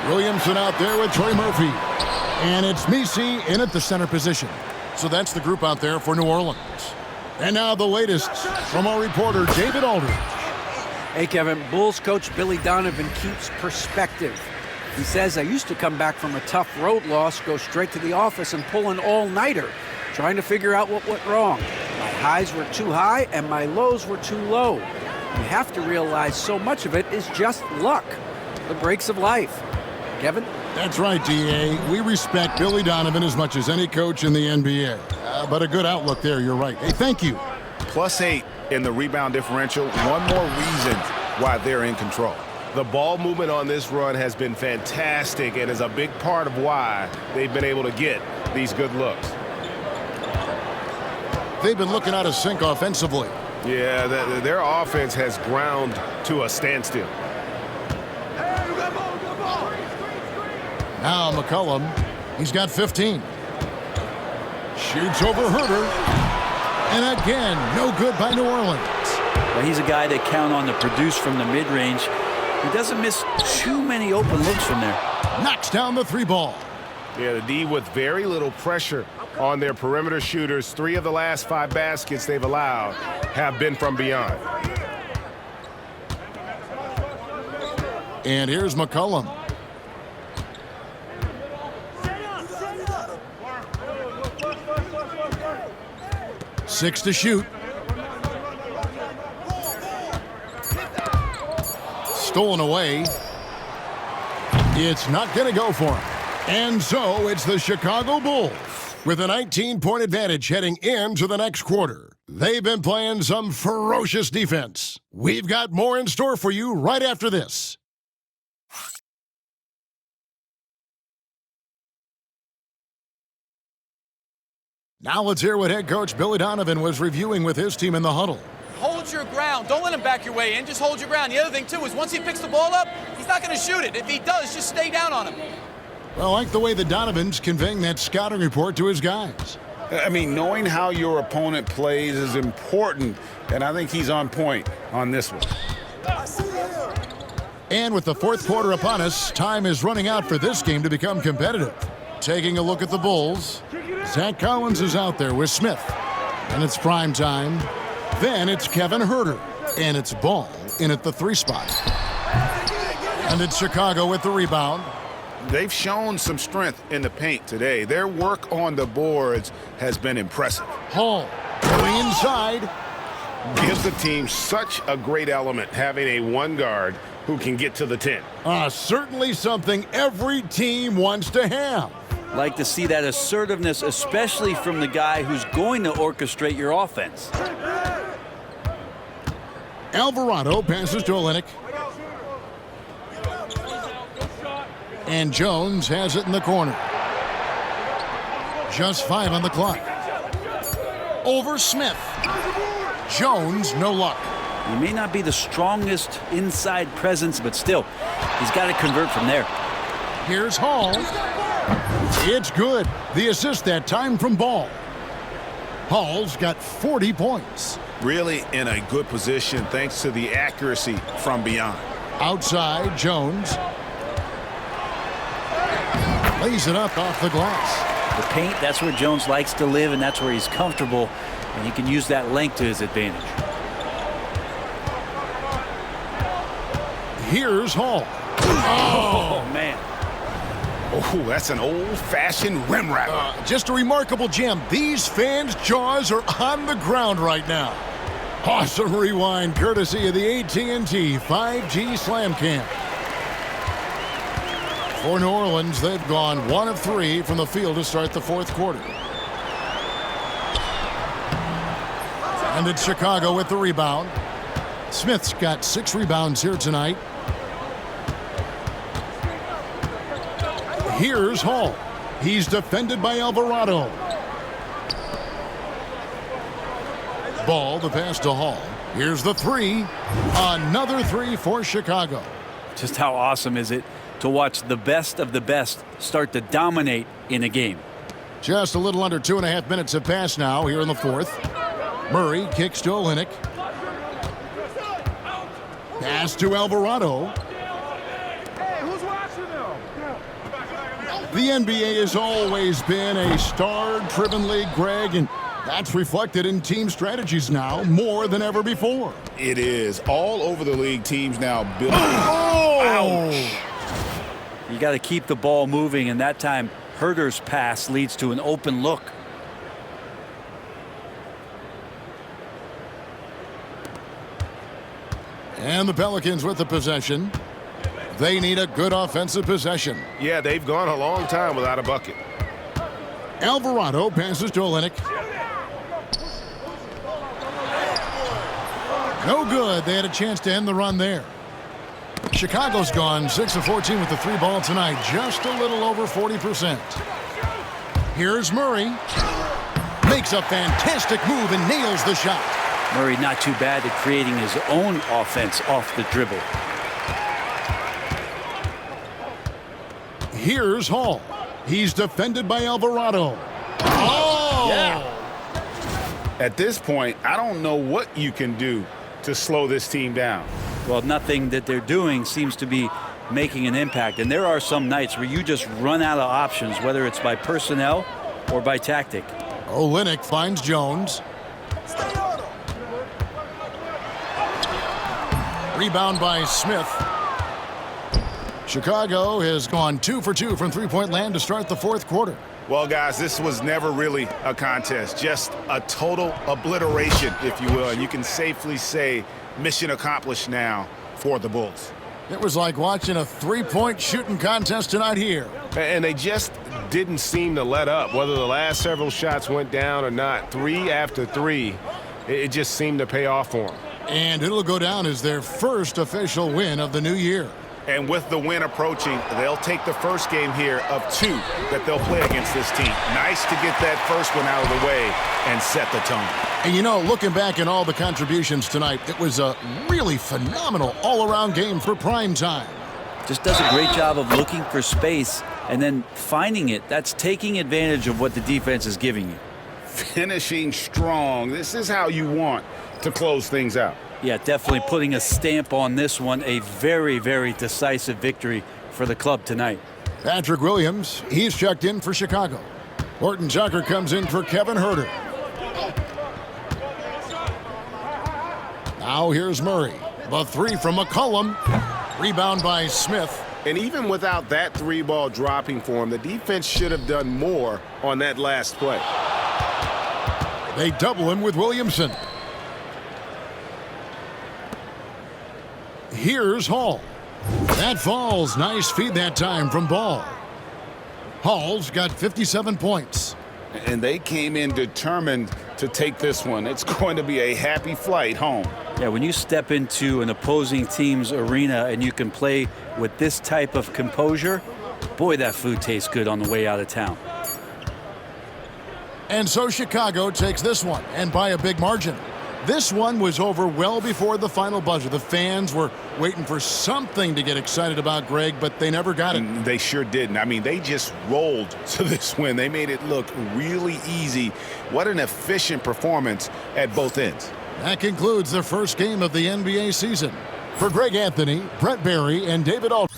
Williamson out there with Trey Murphy. And it's Messi in at the center position. So that's the group out there for New Orleans. And now the latest from our reporter, David Aldridge. Hey, Kevin, Bulls coach Billy Donovan keeps perspective. He says, I used to come back from a tough road loss, go straight to the office and pull an all-nighter, trying to figure out what went wrong. My highs were too high and my lows were too low. You have to realize so much of it is just luck, the breaks of life. Kevin? That's right, D.A. We respect Billy Donovan as much as any coach in the NBA. But a good outlook there, you're right. Hey, thank you. +8 in the rebound differential. One more reason why they're in control. The ball movement on this run has been fantastic and is a big part of why they've been able to get these good looks. They've been looking out of sync offensively. Yeah, their offense has ground to a standstill. Now McCollum, he's got 15. Shoots over Huerter. And again, no good by New Orleans. Well, he's a guy that count on to produce from the mid-range. He doesn't miss too many open looks from there. Knocks down the 3 ball. Yeah, the D with very little pressure on their perimeter shooters. 3 of the last 5 baskets they've allowed have been from beyond. And here's McCollum. Six to shoot. Stolen away. It's not going to go for him. And so it's the Chicago Bulls with a 19-point advantage heading into the next quarter. They've been playing some ferocious defense. We've got more in store for you right after this. Now let's hear what head coach Billy Donovan was reviewing with his team in the huddle. Hold your ground. Don't let him back your way in. Just hold your ground. The other thing, too, is once he picks the ball up, he's not going to shoot it. If he does, just stay down on him. Well, I like the way the Donovan's conveying that scouting report to his guys. I mean, knowing how your opponent plays is important, and I think he's on point on this one. And with the fourth quarter upon us, time is running out for this game to become competitive. Taking a look at the Bulls, Zach Collins is out there with Smith. And it's prime time. Then it's Kevin Huerter. And it's Ball in at the 3 spot. And it's Chicago with the rebound. They've shown some strength in the paint today. Their work on the boards has been impressive. Hall going inside. Gives the team such a great element having a one guard who can get to the 10. Certainly something every team wants to have. Like to see that assertiveness, especially from the guy who's going to orchestrate your offense. Alvarado passes to Olynyk. And Jones has it in the corner. Just 5 on the clock. Over Smith. Jones, no luck. He may not be the strongest inside presence, but still, he's got to convert from there. Here's Hall. It's good. The assist that time from Ball. Hall's got 40 points. Really in a good position thanks to the accuracy from beyond. Outside, Jones. Lays it up off the glass. The paint, that's where Jones likes to live, and that's where he's comfortable, and he can use that length to his advantage. Here's Hall. Oh, man. Oh, that's an old-fashioned rim wrapper. Just a remarkable gem. These fans' jaws are on the ground right now. Awesome rewind courtesy of the AT&T 5G Slam Cam. For New Orleans, they've gone 1 of 3 from the field to start the fourth quarter. And it's Chicago with the rebound. Smith's got 6 rebounds here tonight. Here's Hall. He's defended by Alvarado. Ball, the pass to Hall. Here's the 3. Another 3 for Chicago. Just how awesome is it to watch the best of the best start to dominate in a game? Just a little under 2.5 minutes have passed now here in the fourth. Murray kicks to Olynyk. Pass to Alvarado. The NBA has always been a star-driven league, Greg, and that's reflected in team strategies now more than ever before. It is. All over the league, teams now build. Oh! Ouch! You got to keep the ball moving, and that time Huerter's pass leads to an open look. And the Pelicans with the possession. They need a good offensive possession. Yeah, they've gone a long time without a bucket. Alvarado passes to Olynyk. No good. They had a chance to end the run there. Chicago's gone 6 of 14 with the 3 ball tonight. Just a little over 40%. Here's Murray. Makes a fantastic move and nails the shot. Murray not too bad at creating his own offense off the dribble. Here's Hall. He's defended by Alvarado. Oh! Yeah. At this point, I don't know what you can do to slow this team down. Well, nothing that they're doing seems to be making an impact. And there are some nights where you just run out of options, whether it's by personnel or by tactic. Olynyk finds Jones. Rebound by Smith. Chicago has gone 2 for 2 from three-point land to start the fourth quarter. Well, guys, this was never really a contest, just a total obliteration, if you will. And you can safely say mission accomplished now for the Bulls. It was like watching a three-point shooting contest tonight here. And they just didn't seem to let up. Whether the last several shots went down or not, 3 after 3, it just seemed to pay off for them. And it'll go down as their first official win of the new year. And with the win approaching, they'll take the first game here of 2 that they'll play against this team. Nice to get that first one out of the way and set the tone. And you know, looking back at all the contributions tonight, it was a really phenomenal all-around game for prime time. Just does a great job of looking for space and then finding it. That's taking advantage of what the defense is giving you. Finishing strong. This is how you want to close things out. Yeah, definitely putting a stamp on this one. A very, very decisive victory for the club tonight. Patrick Williams, he's checked in for Chicago. Horton Tucker comes in for Kevin Huerter. Now here's Murray. The 3 from McCollum. Rebound by Smith. And even without that 3-ball dropping for him, the defense should have done more on that last play. They double him with Williamson. Here's Hall. That falls. Nice feed that time from Ball. Hall's got 57 points. And they came in determined to take this one. It's going to be a happy flight home. Yeah, when you step into an opposing team's arena and you can play with this type of composure, boy, that food tastes good on the way out of town. And so Chicago takes this one, and by a big margin. This one was over well before the final buzzer. The fans were waiting for something to get excited about, Greg, but they never got it. And they sure didn't. I mean, they just rolled to this win. They made it look really easy. What an efficient performance at both ends. That concludes the first game of the NBA season. For Greg Anthony, Brett Barry, and David Aldridge.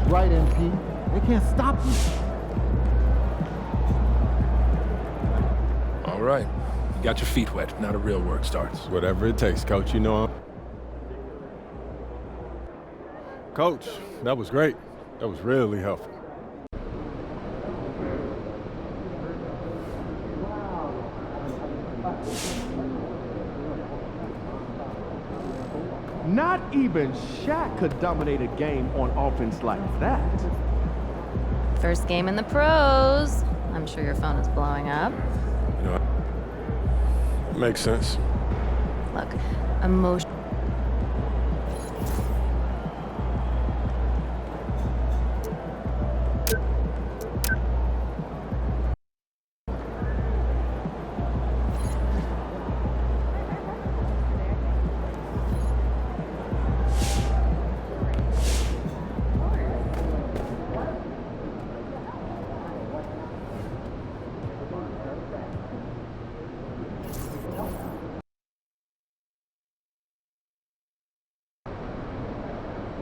Right, MP. They can't stop you. All right. You got your feet wet. Now the real work starts. Whatever it takes, Coach. You know Coach, that was great. That was really helpful. Not even Shaq could dominate a game on offense like that. First game in the pros. I'm sure your phone is blowing up. You know, it makes sense. Look, emotion.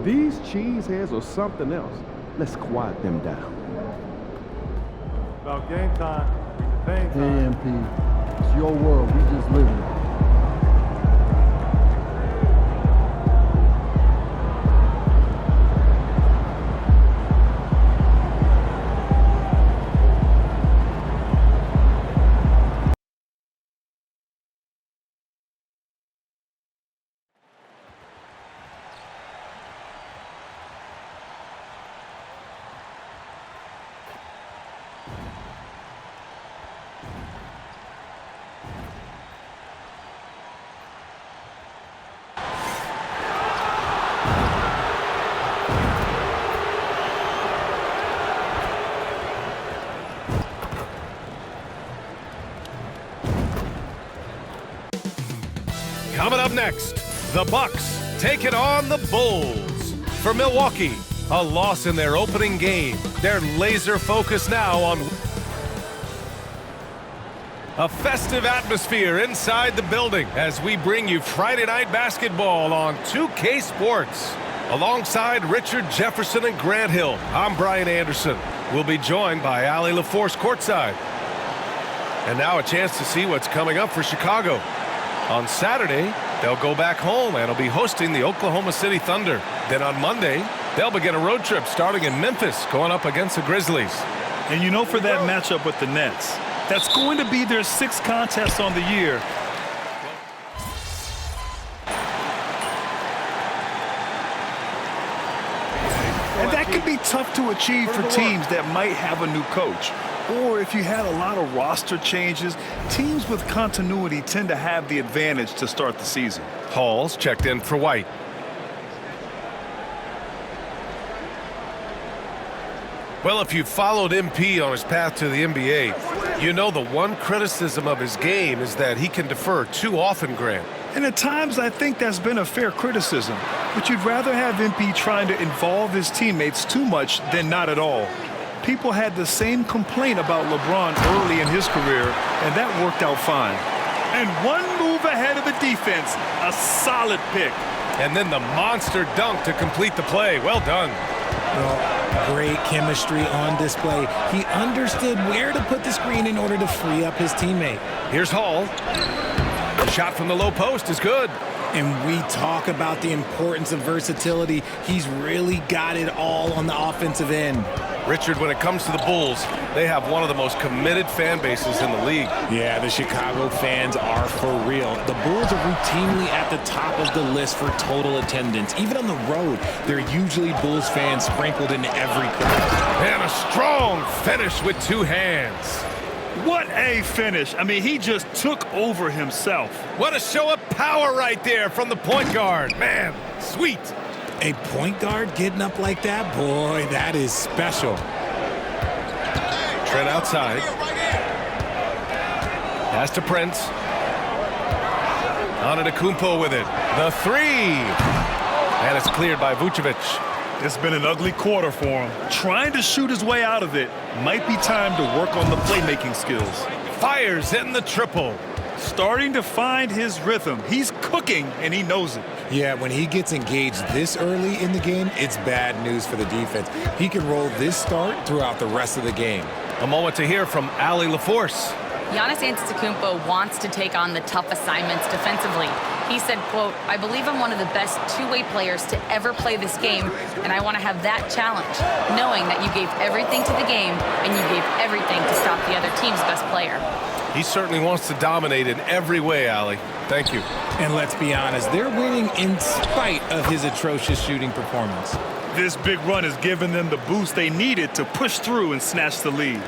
These cheeseheads are something else. Let's quiet them down. About game time. Hey, MP, it's your world. We just live in it. Coming up next, the Bucks taking on the Bulls. For Milwaukee, a loss in their opening game. They're laser focused now on... A festive atmosphere inside the building as we bring you Friday Night Basketball on 2K Sports. Alongside Richard Jefferson and Grant Hill, I'm Brian Anderson. We'll be joined by Allie LaForce courtside. And now a chance to see what's coming up for Chicago. On Saturday, they'll go back home and will be hosting the Oklahoma City Thunder. Then on Monday, they'll begin a road trip starting in Memphis, going up against the Grizzlies. And you know, for that matchup with the Nets, that's going to be their 6th contest on the year. And that could be tough to achieve for teams that might have a new coach. Or if you had a lot of roster changes, teams with continuity tend to have the advantage to start the season. Hall's checked in for White. Well, if you've followed MP on his path to the NBA, you know the one criticism of his game is that he can defer too often, Grant. And at times, I think that's been a fair criticism. But you'd rather have MP trying to involve his teammates too much than not at all. People had the same complaint about LeBron early in his career, and that worked out fine. And one move ahead of the defense, a solid pick. And then the monster dunk to complete the play. Well done. Well, great chemistry on display. He understood where to put the screen in order to free up his teammate. Here's Hall. The shot from the low post is good. And we talk about the importance of versatility. He's really got it all on the offensive end. Richard, when it comes to the Bulls, they have one of the most committed fan bases in the league. Yeah, the Chicago fans are for real. The Bulls are routinely at the top of the list for total attendance. Even on the road, there are usually Bulls fans sprinkled in every crowd. And a strong finish with 2 hands. What a finish. I mean, he just took over himself. What a show of power right there from the point guard. Man, sweet. A point guard getting up like that? Boy, that is special. Trent outside. Pass to Prince. Antetokounmpo with it. The 3. And it's cleared by Vucevic. It's been an ugly quarter for him. Trying to shoot his way out of it. Might be time to work on the playmaking skills. Fires in the triple. Starting to find his rhythm. He's cooking, and he knows it. Yeah, when he gets engaged this early in the game, it's bad news for the defense. He can roll this start throughout the rest of the game. A moment to hear from Allie LaForce. Giannis Antetokounmpo wants to take on the tough assignments defensively. He said, quote, "I believe I'm one of the best two-way players to ever play this game, and I want to have that challenge, knowing that you gave everything to the game and you gave everything to stop the other team's best player." He certainly wants to dominate in every way, Allie. Thank you. And let's be honest, they're winning in spite of his atrocious shooting performance. This big run has given them the boost they needed to push through and snatch the lead.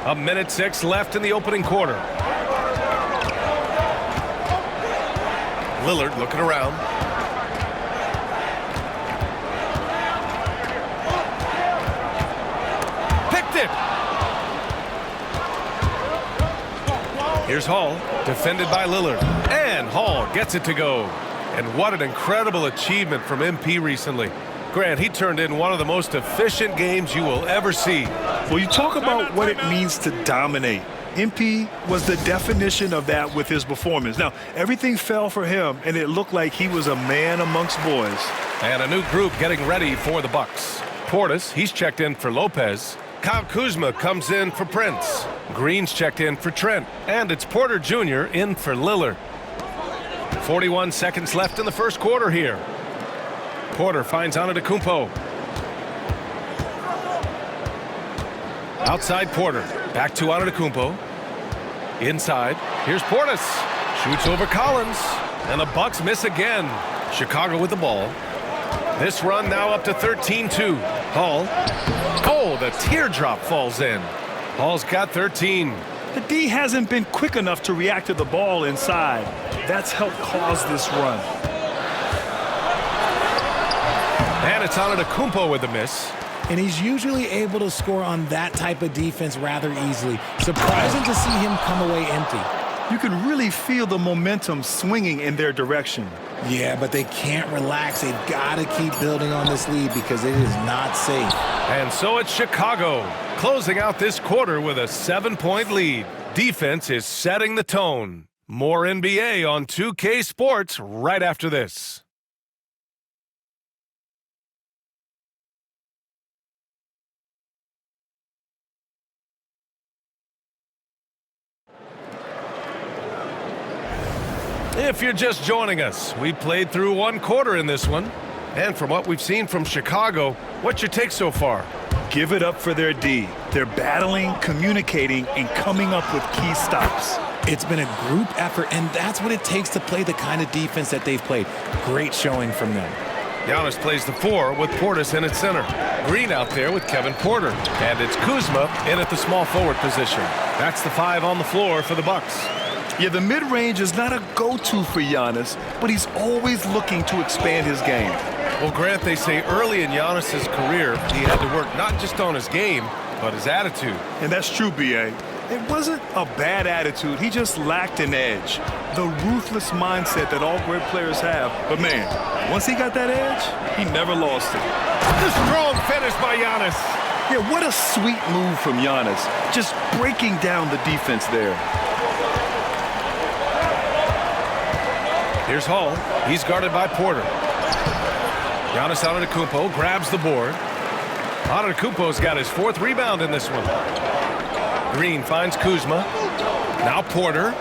1:06 left in the opening quarter. Lillard looking around. Picked it. Here's Hall, defended by Lillard. And Hall gets it to go. And what an incredible achievement from MP recently. Grant, he turned in one of the most efficient games you will ever see. Well, you talk about what it means to dominate. MP was the definition of that with his performance. Now, everything fell for him, and it looked like he was a man amongst boys. And a new group getting ready for the Bucks. Portis, he's checked in for Lopez. Kyle Kuzma comes in for Prince. Green's checked in for Trent. And it's Porter Jr. in for Lillard. 41 seconds left in the first quarter here. Porter finds Antetokounmpo. Outside Porter. Back to Antetokounmpo. Inside. Here's Portis. Shoots over Collins. And the Bucks miss again. Chicago with the ball. This run now up to 13-2. Hall. Oh, the teardrop falls in. Hall's got 13. The D hasn't been quick enough to react to the ball inside. That's helped cause this run. And it's Antetokounmpo with the miss. And he's usually able to score on that type of defense rather easily. Surprising to see him come away empty. You can really feel the momentum swinging in their direction. Yeah, but they can't relax. They've got to keep building on this lead because it is not safe. And so it's Chicago, closing out this quarter with a 7-point lead. Defense is setting the tone. More NBA on 2K Sports right after this. If you're just joining us, we played through one quarter in this one. And from what we've seen from Chicago, what's your take so far? Give it up for their D. They're battling, communicating, and coming up with key stops. It's been a group effort, and that's what it takes to play the kind of defense that they've played. Great showing from them. Giannis plays the 4 with Portis in at center. Green out there with Kevin Porter. And it's Kuzma in at the small forward position. That's the 5 on the floor for the Bucks. Yeah, the mid-range is not a go-to for Giannis, but he's always looking to expand his game. Well, Grant, they say early in Giannis's career, he had to work not just on his game, but his attitude. And that's true, B.A. It wasn't a bad attitude. He just lacked an edge. The ruthless mindset that all great players have. But, man, once he got that edge, he never lost it. The strong finish by Giannis. Yeah, what a sweet move from Giannis. Just breaking down the defense there. Here's Hall. He's guarded by Porter. Giannis Antetokounmpo grabs the board. Antetokounmpo's got his 4th rebound in this one. Green finds Kuzma. Now Porter.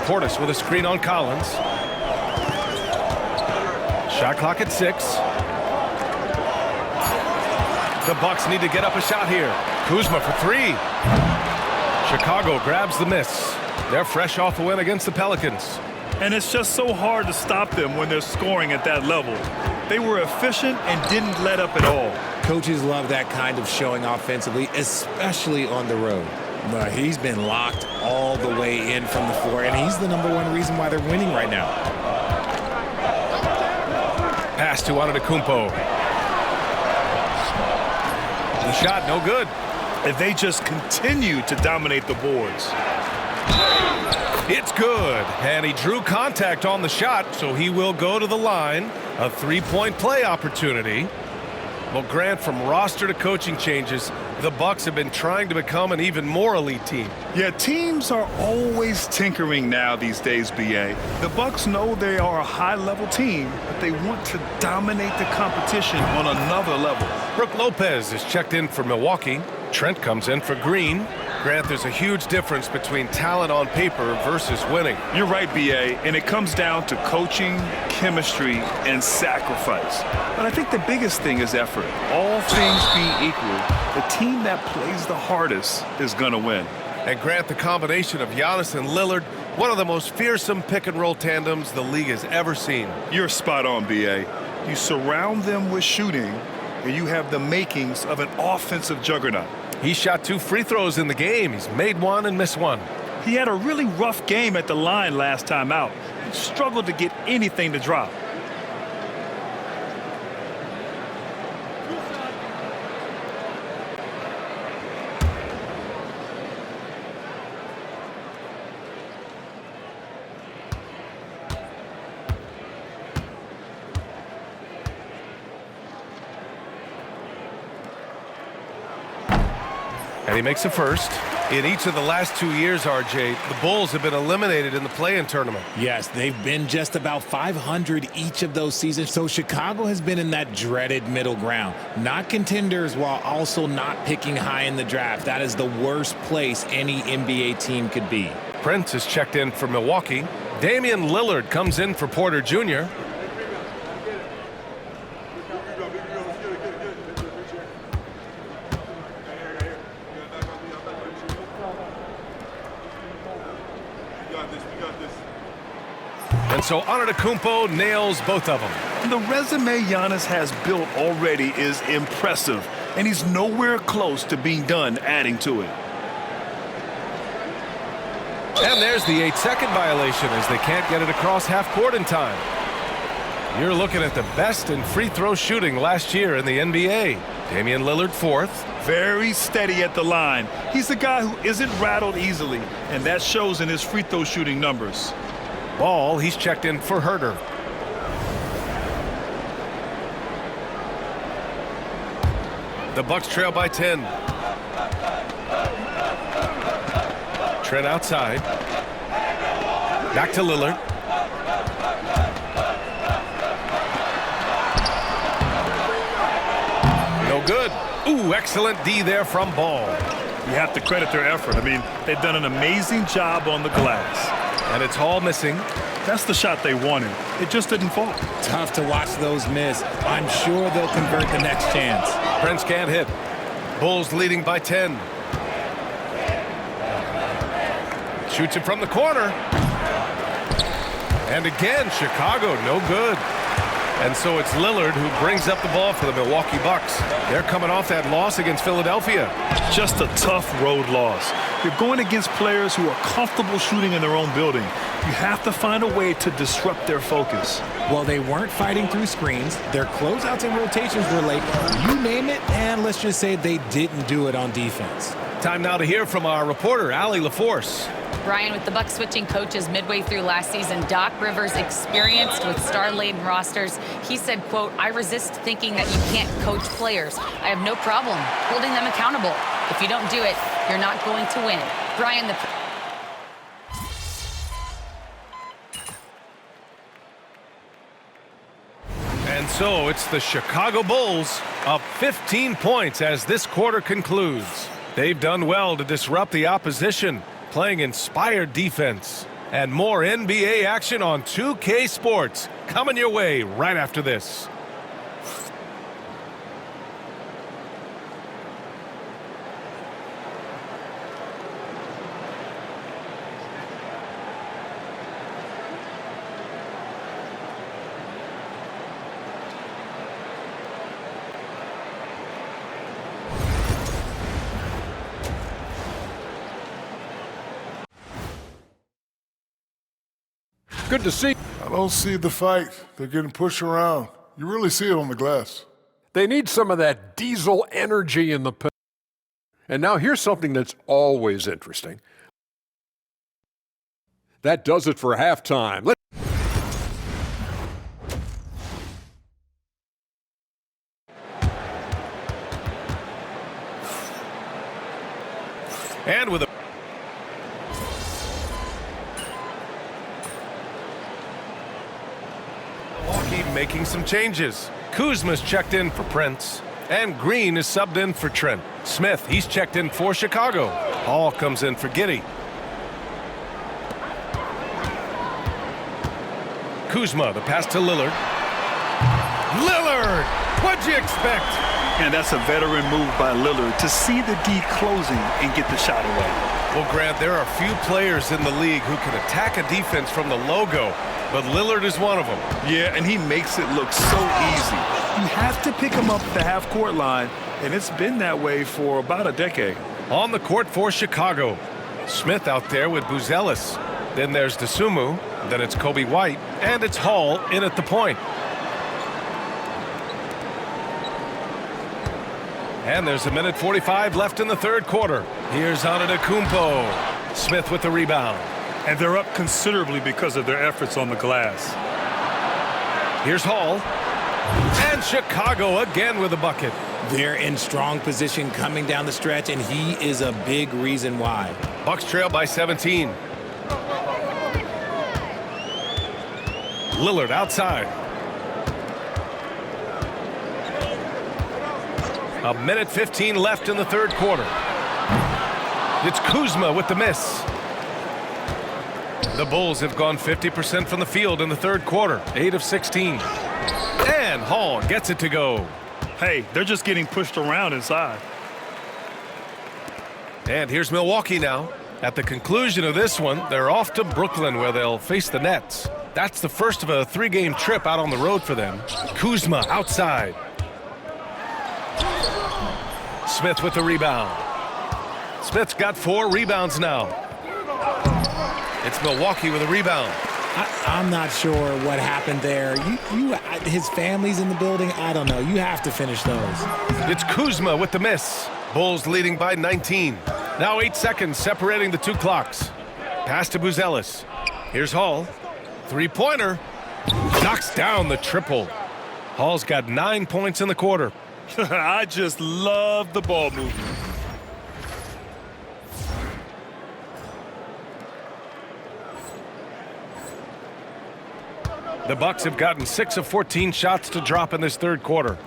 Portis with a screen on Collins. Shot clock at 6. The Bucks need to get up a shot here. Kuzma for 3. Chicago grabs the miss. They're fresh off a win against the Pelicans. And it's just so hard to stop them when they're scoring at that level. They were efficient and didn't let up at all. Coaches love that kind of showing offensively, especially on the road. But he's been locked all the way in from the floor, and he's the #1 reason why they're winning right now. Pass to Antetokounmpo. The shot, no good. And they just continue to dominate the boards. It's good, and he drew contact on the shot, so he will go to the line. A 3-point play opportunity. Well, Grant, from roster to coaching changes, the Bucks have been trying to become an even more elite team. Yeah, teams are always tinkering now these days, B.A. The Bucks know they are a high-level team, but they want to dominate the competition on another level. Brook Lopez is checked in for Milwaukee. Trent comes in for Green. Grant, there's a huge difference between talent on paper versus winning. You're right, B.A., and it comes down to coaching, chemistry, and sacrifice. But I think the biggest thing is effort. All things being equal, the team that plays the hardest is going to win. And Grant, the combination of Giannis and Lillard, one of the most fearsome pick-and-roll tandems the league has ever seen. You're spot on, B.A. You surround them with shooting, and you have the makings of an offensive juggernaut. He shot 2 free throws in the game. He's made 1 and missed 1. He had a really rough game at the line last time out. He struggled to get anything to drop. And he makes a first. In each of the last 2 years, RJ, the Bulls have been eliminated in the play-in tournament. Yes, they've been just about 500 each of those seasons, so Chicago has been in that dreaded middle ground. Not contenders while also not picking high in the draft. That is the worst place any NBA team could be. Prince is checked in for Milwaukee. Damian Lillard comes in for Porter Jr. And so Antetokounmpo nails both of them. The resume Giannis has built already is impressive, and he's nowhere close to being done adding to it. And there's the 8-second violation as they can't get it across half court in time. You're looking at the best in free throw shooting last year in the NBA. Damian Lillard fourth. Very steady at the line. He's a guy who isn't rattled easily, and that shows in his free throw shooting numbers. Ball, he's checked in for Herter. The Bucks trail by 10. Trent outside. Back to Lillard. No good. Ooh, excellent D there from Ball. You have to credit their effort. I mean, they've done an amazing job on the glass. And it's Hall missing. That's the shot they wanted. It just didn't fall. Tough to watch those miss. I'm sure they'll convert the next chance. Prince can't hit. Bulls leading by 10. Shoots it from the corner. And again, Chicago, no good. And so it's Lillard who brings up the ball for the Milwaukee Bucks. They're coming off that loss against Philadelphia. Just a tough road loss. You're going against players who are comfortable shooting in their own building. You have to find a way to disrupt their focus. Well, they weren't fighting through screens. Their closeouts and rotations were late. You name it, and let's just say they didn't do it on defense. Time now to hear from our reporter, Allie LaForce. Brian, with the Bucks switching coaches midway through last season, Doc Rivers, experienced with star-laden rosters, he said, quote, "I resist thinking that you can't coach players. I have no problem holding them accountable. If you don't do it, you're not going to win." Brian, the... And so it's the Chicago Bulls up 15 points as this quarter concludes. They've done well to disrupt the opposition, playing inspired defense. And more NBA action on 2K Sports coming your way right after this. Good to see. I don't see the fight. They're getting pushed around. You really see it on the glass. They need some of that diesel energy in the paint. And now here's something that's always interesting. That does it for halftime. And with a making some changes. Kuzma's checked in for Prince, and Green is subbed in for Trent. Smith, he's checked in for Chicago. Hall comes in for Giddey. Kuzma, the pass to Lillard. Lillard! What'd you expect? And that's a veteran move by Lillard to see the D closing and get the shot away. Well, Grant, there are few players in the league who can attack a defense from the logo, but Lillard is one of them. Yeah, and he makes it look so easy. You have to pick him up at the half-court line, and it's been that way for about a decade. On the court for Chicago, Smith out there with Buzelis. Then there's DeSumo, then it's Kobe White, and it's Hall in at the point. And there's a minute 45 left in the third quarter. Here's Antetokounmpo. Smith with the rebound. And they're up considerably because of their efforts on the glass. Here's Hall. And Chicago again with a bucket. They're in strong position coming down the stretch, and he is a big reason why. Bucks trail by 17. Lillard outside. A minute 15 left in the third quarter. It's Kuzma with the miss. The Bulls have gone 50% from the field in the third quarter, 8 of 16. And Hall gets it to go. Hey, they're just getting pushed around inside. And here's Milwaukee now. At the conclusion of this one, they're off to Brooklyn where they'll face the Nets. That's the first of a 3-game trip out on the road for them. Kuzma outside. Smith with the rebound. Smith's got 4 rebounds now. It's Milwaukee with a rebound. I'm not sure what happened there. His family's in the building. I don't know. You have to finish those. It's Kuzma with the miss. Bulls leading by 19. Now 8 seconds separating the two clocks. Pass to Buzelis. Here's Hall. Three-pointer. Knocks down the triple. Hall's got 9 points in the quarter. I just love the ball movement. The Bucks have gotten 6 of 14 shots to drop in this third quarter.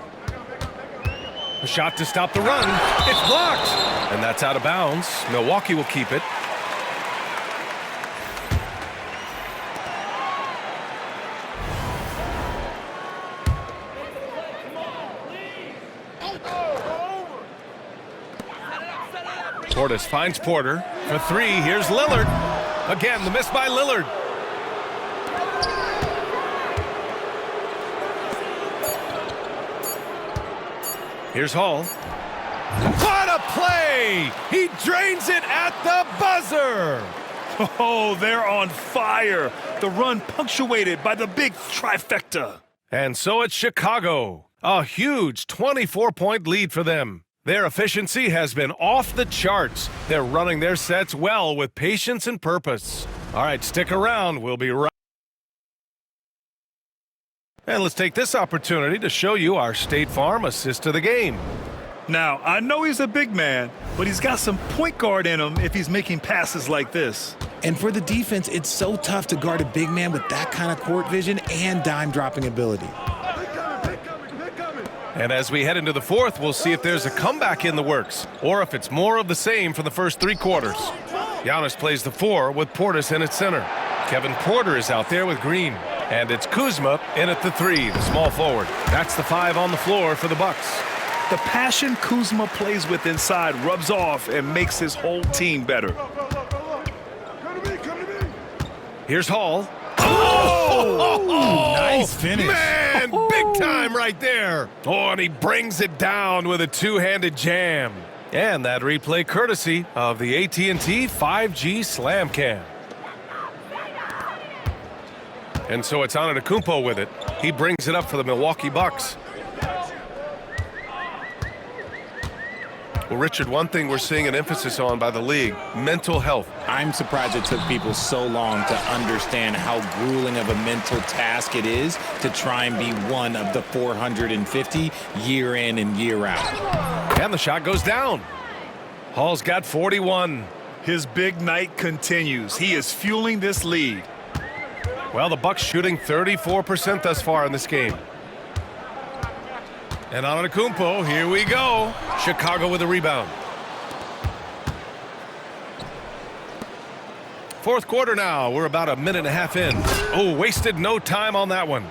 A shot to stop the run. It's blocked. And that's out of bounds. Milwaukee will keep it. Portis finds Porter for three. Here's Lillard. Again, the miss by Lillard. Here's Hall. What a play! He drains it at the buzzer! Oh, they're on fire. The run punctuated by the big trifecta. And so it's Chicago. A huge 24-point lead for them. Their efficiency has been off the charts. They're running their sets well with patience and purpose. All right, stick around. We'll be right. And let's take this opportunity to show you our State Farm assist to the game. Now, I know he's a big man, but he's got some point guard in him if he's making passes like this. And for the defense, it's so tough to guard a big man with that kind of court vision and dime-dropping ability. And as we head into the fourth, we'll see if there's a comeback in the works, or if it's more of the same from the first three quarters. Giannis plays the four with Portis in at center. Kevin Porter is out there with Green. And it's Kuzma in at the three, the small forward. That's the 5 on the floor for the Bucks. The passion Kuzma plays with inside rubs off and makes his whole team better. Here's Hall. Oh! Nice finish. Man, big time right there. Oh, and he brings it down with a two-handed jam. And that replay courtesy of the AT&T 5G Slam Cam. And so it's Antetokounmpo with it. He brings it up for the Milwaukee Bucks. Well, Richard, one thing we're seeing an emphasis on by the league, mental health. I'm surprised it took people so long to understand how grueling of a mental task it is to try and be one of the 450 year in and year out. And the shot goes down. Hall's got 41. His big night continues. He is fueling this lead. Well, the Bucks shooting 34% thus far in this game. And Antetokounmpo, here we go. Chicago with a rebound. Fourth quarter now. We're about a minute and a half in. Oh, wasted no time on that one.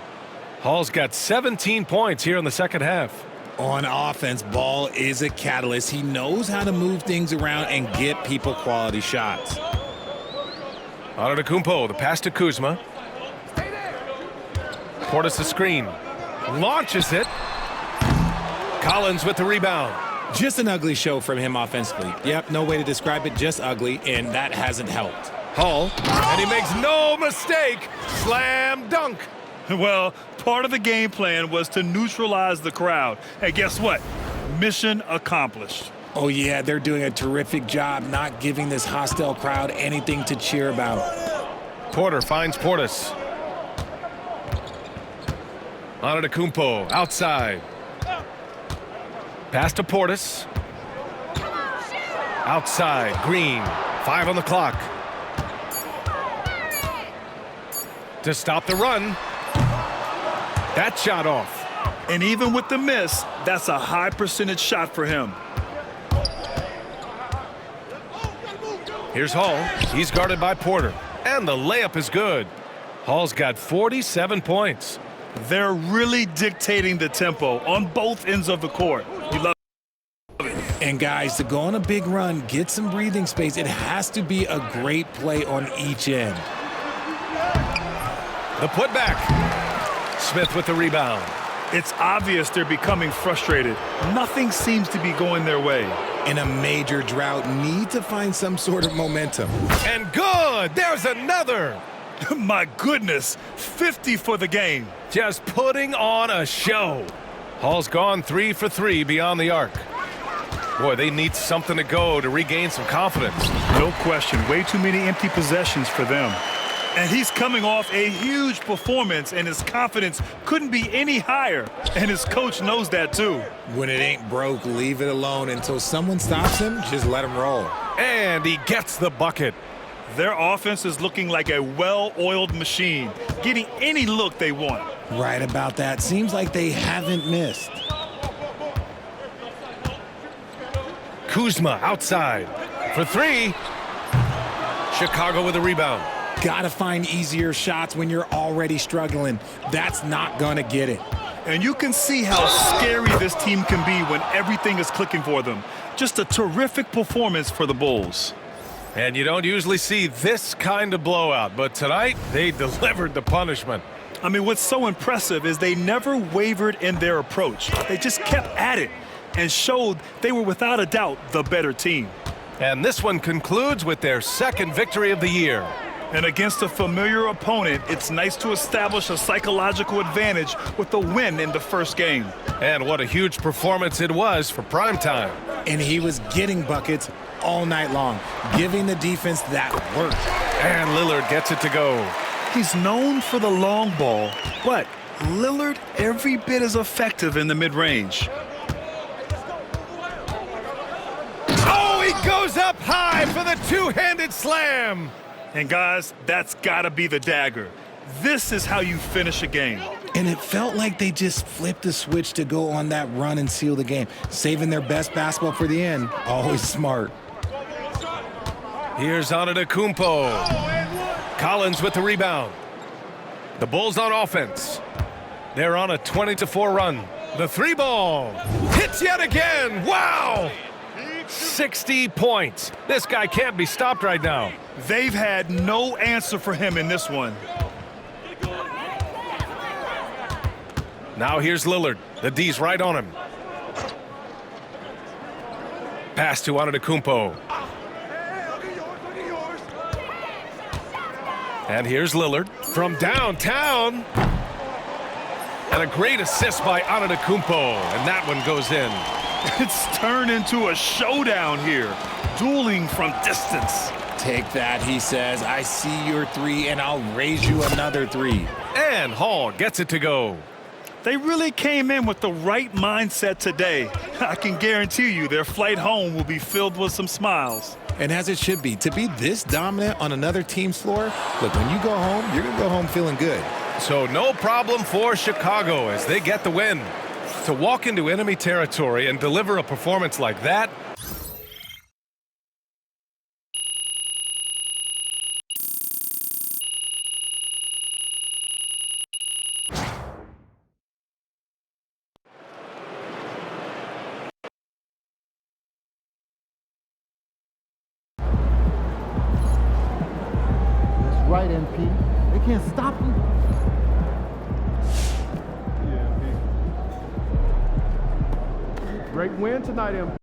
Hall's got 17 points here in the second half. On offense, Ball is a catalyst. He knows how to move things around and get people quality shots. Antetokounmpo, the pass to Kuzma. Portis the screen. Launches it. Collins with the rebound. Just an ugly show from him offensively. Yep, no way to describe it, just ugly, and that hasn't helped. Hall, and he makes no mistake. Slam dunk. Well, part of the game plan was to neutralize the crowd. And guess what? Mission accomplished. Oh, yeah, they're doing a terrific job not giving this hostile crowd anything to cheer about. Porter finds Portis. Antetokounmpo outside. Pass to Portis. Outside, Green. 5 on the clock. To stop the run. That shot off. And even with the miss, that's a high percentage shot for him. Here's Hall. He's guarded by Porter. And the layup is good. Hall's got 47 points. They're really dictating the tempo on both ends of the court. You love it. And guys, to go on a big run, get some breathing space, it has to be a great play on each end. The putback. Smith with the rebound. It's obvious they're becoming frustrated. Nothing seems to be going their way. In a major drought, need to find some sort of momentum. And good! There's another! My goodness, 50 for the game. Just putting on a show. Hall's gone 3 for 3 beyond the arc. Boy, they need something to go to regain some confidence. No question, way too many empty possessions for them. And he's coming off a huge performance, and his confidence couldn't be any higher. And his coach knows that, too. When it ain't broke, leave it alone until someone stops him. Just let him roll. And he gets the bucket. Their offense is looking like a well-oiled machine, getting any look they want. Right about that. Seems like they haven't missed. Kuzma outside for 3. Chicago with a rebound. Gotta find easier shots when you're already struggling. That's not gonna get it. And you can see how scary this team can be when everything is clicking for them. Just a terrific performance for the Bulls. And you don't usually see this kind of blowout, but tonight they delivered the punishment. I mean, what's so impressive is they never wavered in their approach. They just kept at it and showed they were without a doubt the better team. And this one concludes with their second victory of the year. And against a familiar opponent, it's nice to establish a psychological advantage with the win in the first game. And what a huge performance it was for primetime. And he was getting buckets all night long, giving the defense that work. And Lillard gets it to go. He's known for the long ball, but Lillard every bit as effective in the mid-range. Oh, he goes up high for the two-handed slam. And guys, that's gotta be the dagger. This is how you finish a game. And it felt like they just flipped the switch to go on that run and seal the game, saving their best basketball for the end. Always smart. Here's Antetokounmpo. Collins with the rebound. The Bulls on offense. They're on a 20-4 run. The 3-ball hits yet again. Wow! 60 points. This guy can't be stopped right now. They've had no answer for him in this one. Now here's Lillard. The D's right on him. Pass to Antetokounmpo. And here's Lillard from downtown. And a great assist by Antetokounmpo. And that one goes in. It's turned into a showdown here. Dueling from distance. Take that, he says. I see your 3, and I'll raise you another 3. And Hall gets it to go. They really came in with the right mindset today. I can guarantee you their flight home will be filled with some smiles. And as it should be, to be this dominant on another team's floor, look, when you go home, you're going to go home feeling good. So no problem for Chicago as they get the win. To walk into enemy territory and deliver a performance like that, Right, MP. They can't stop you. Great win tonight, MP.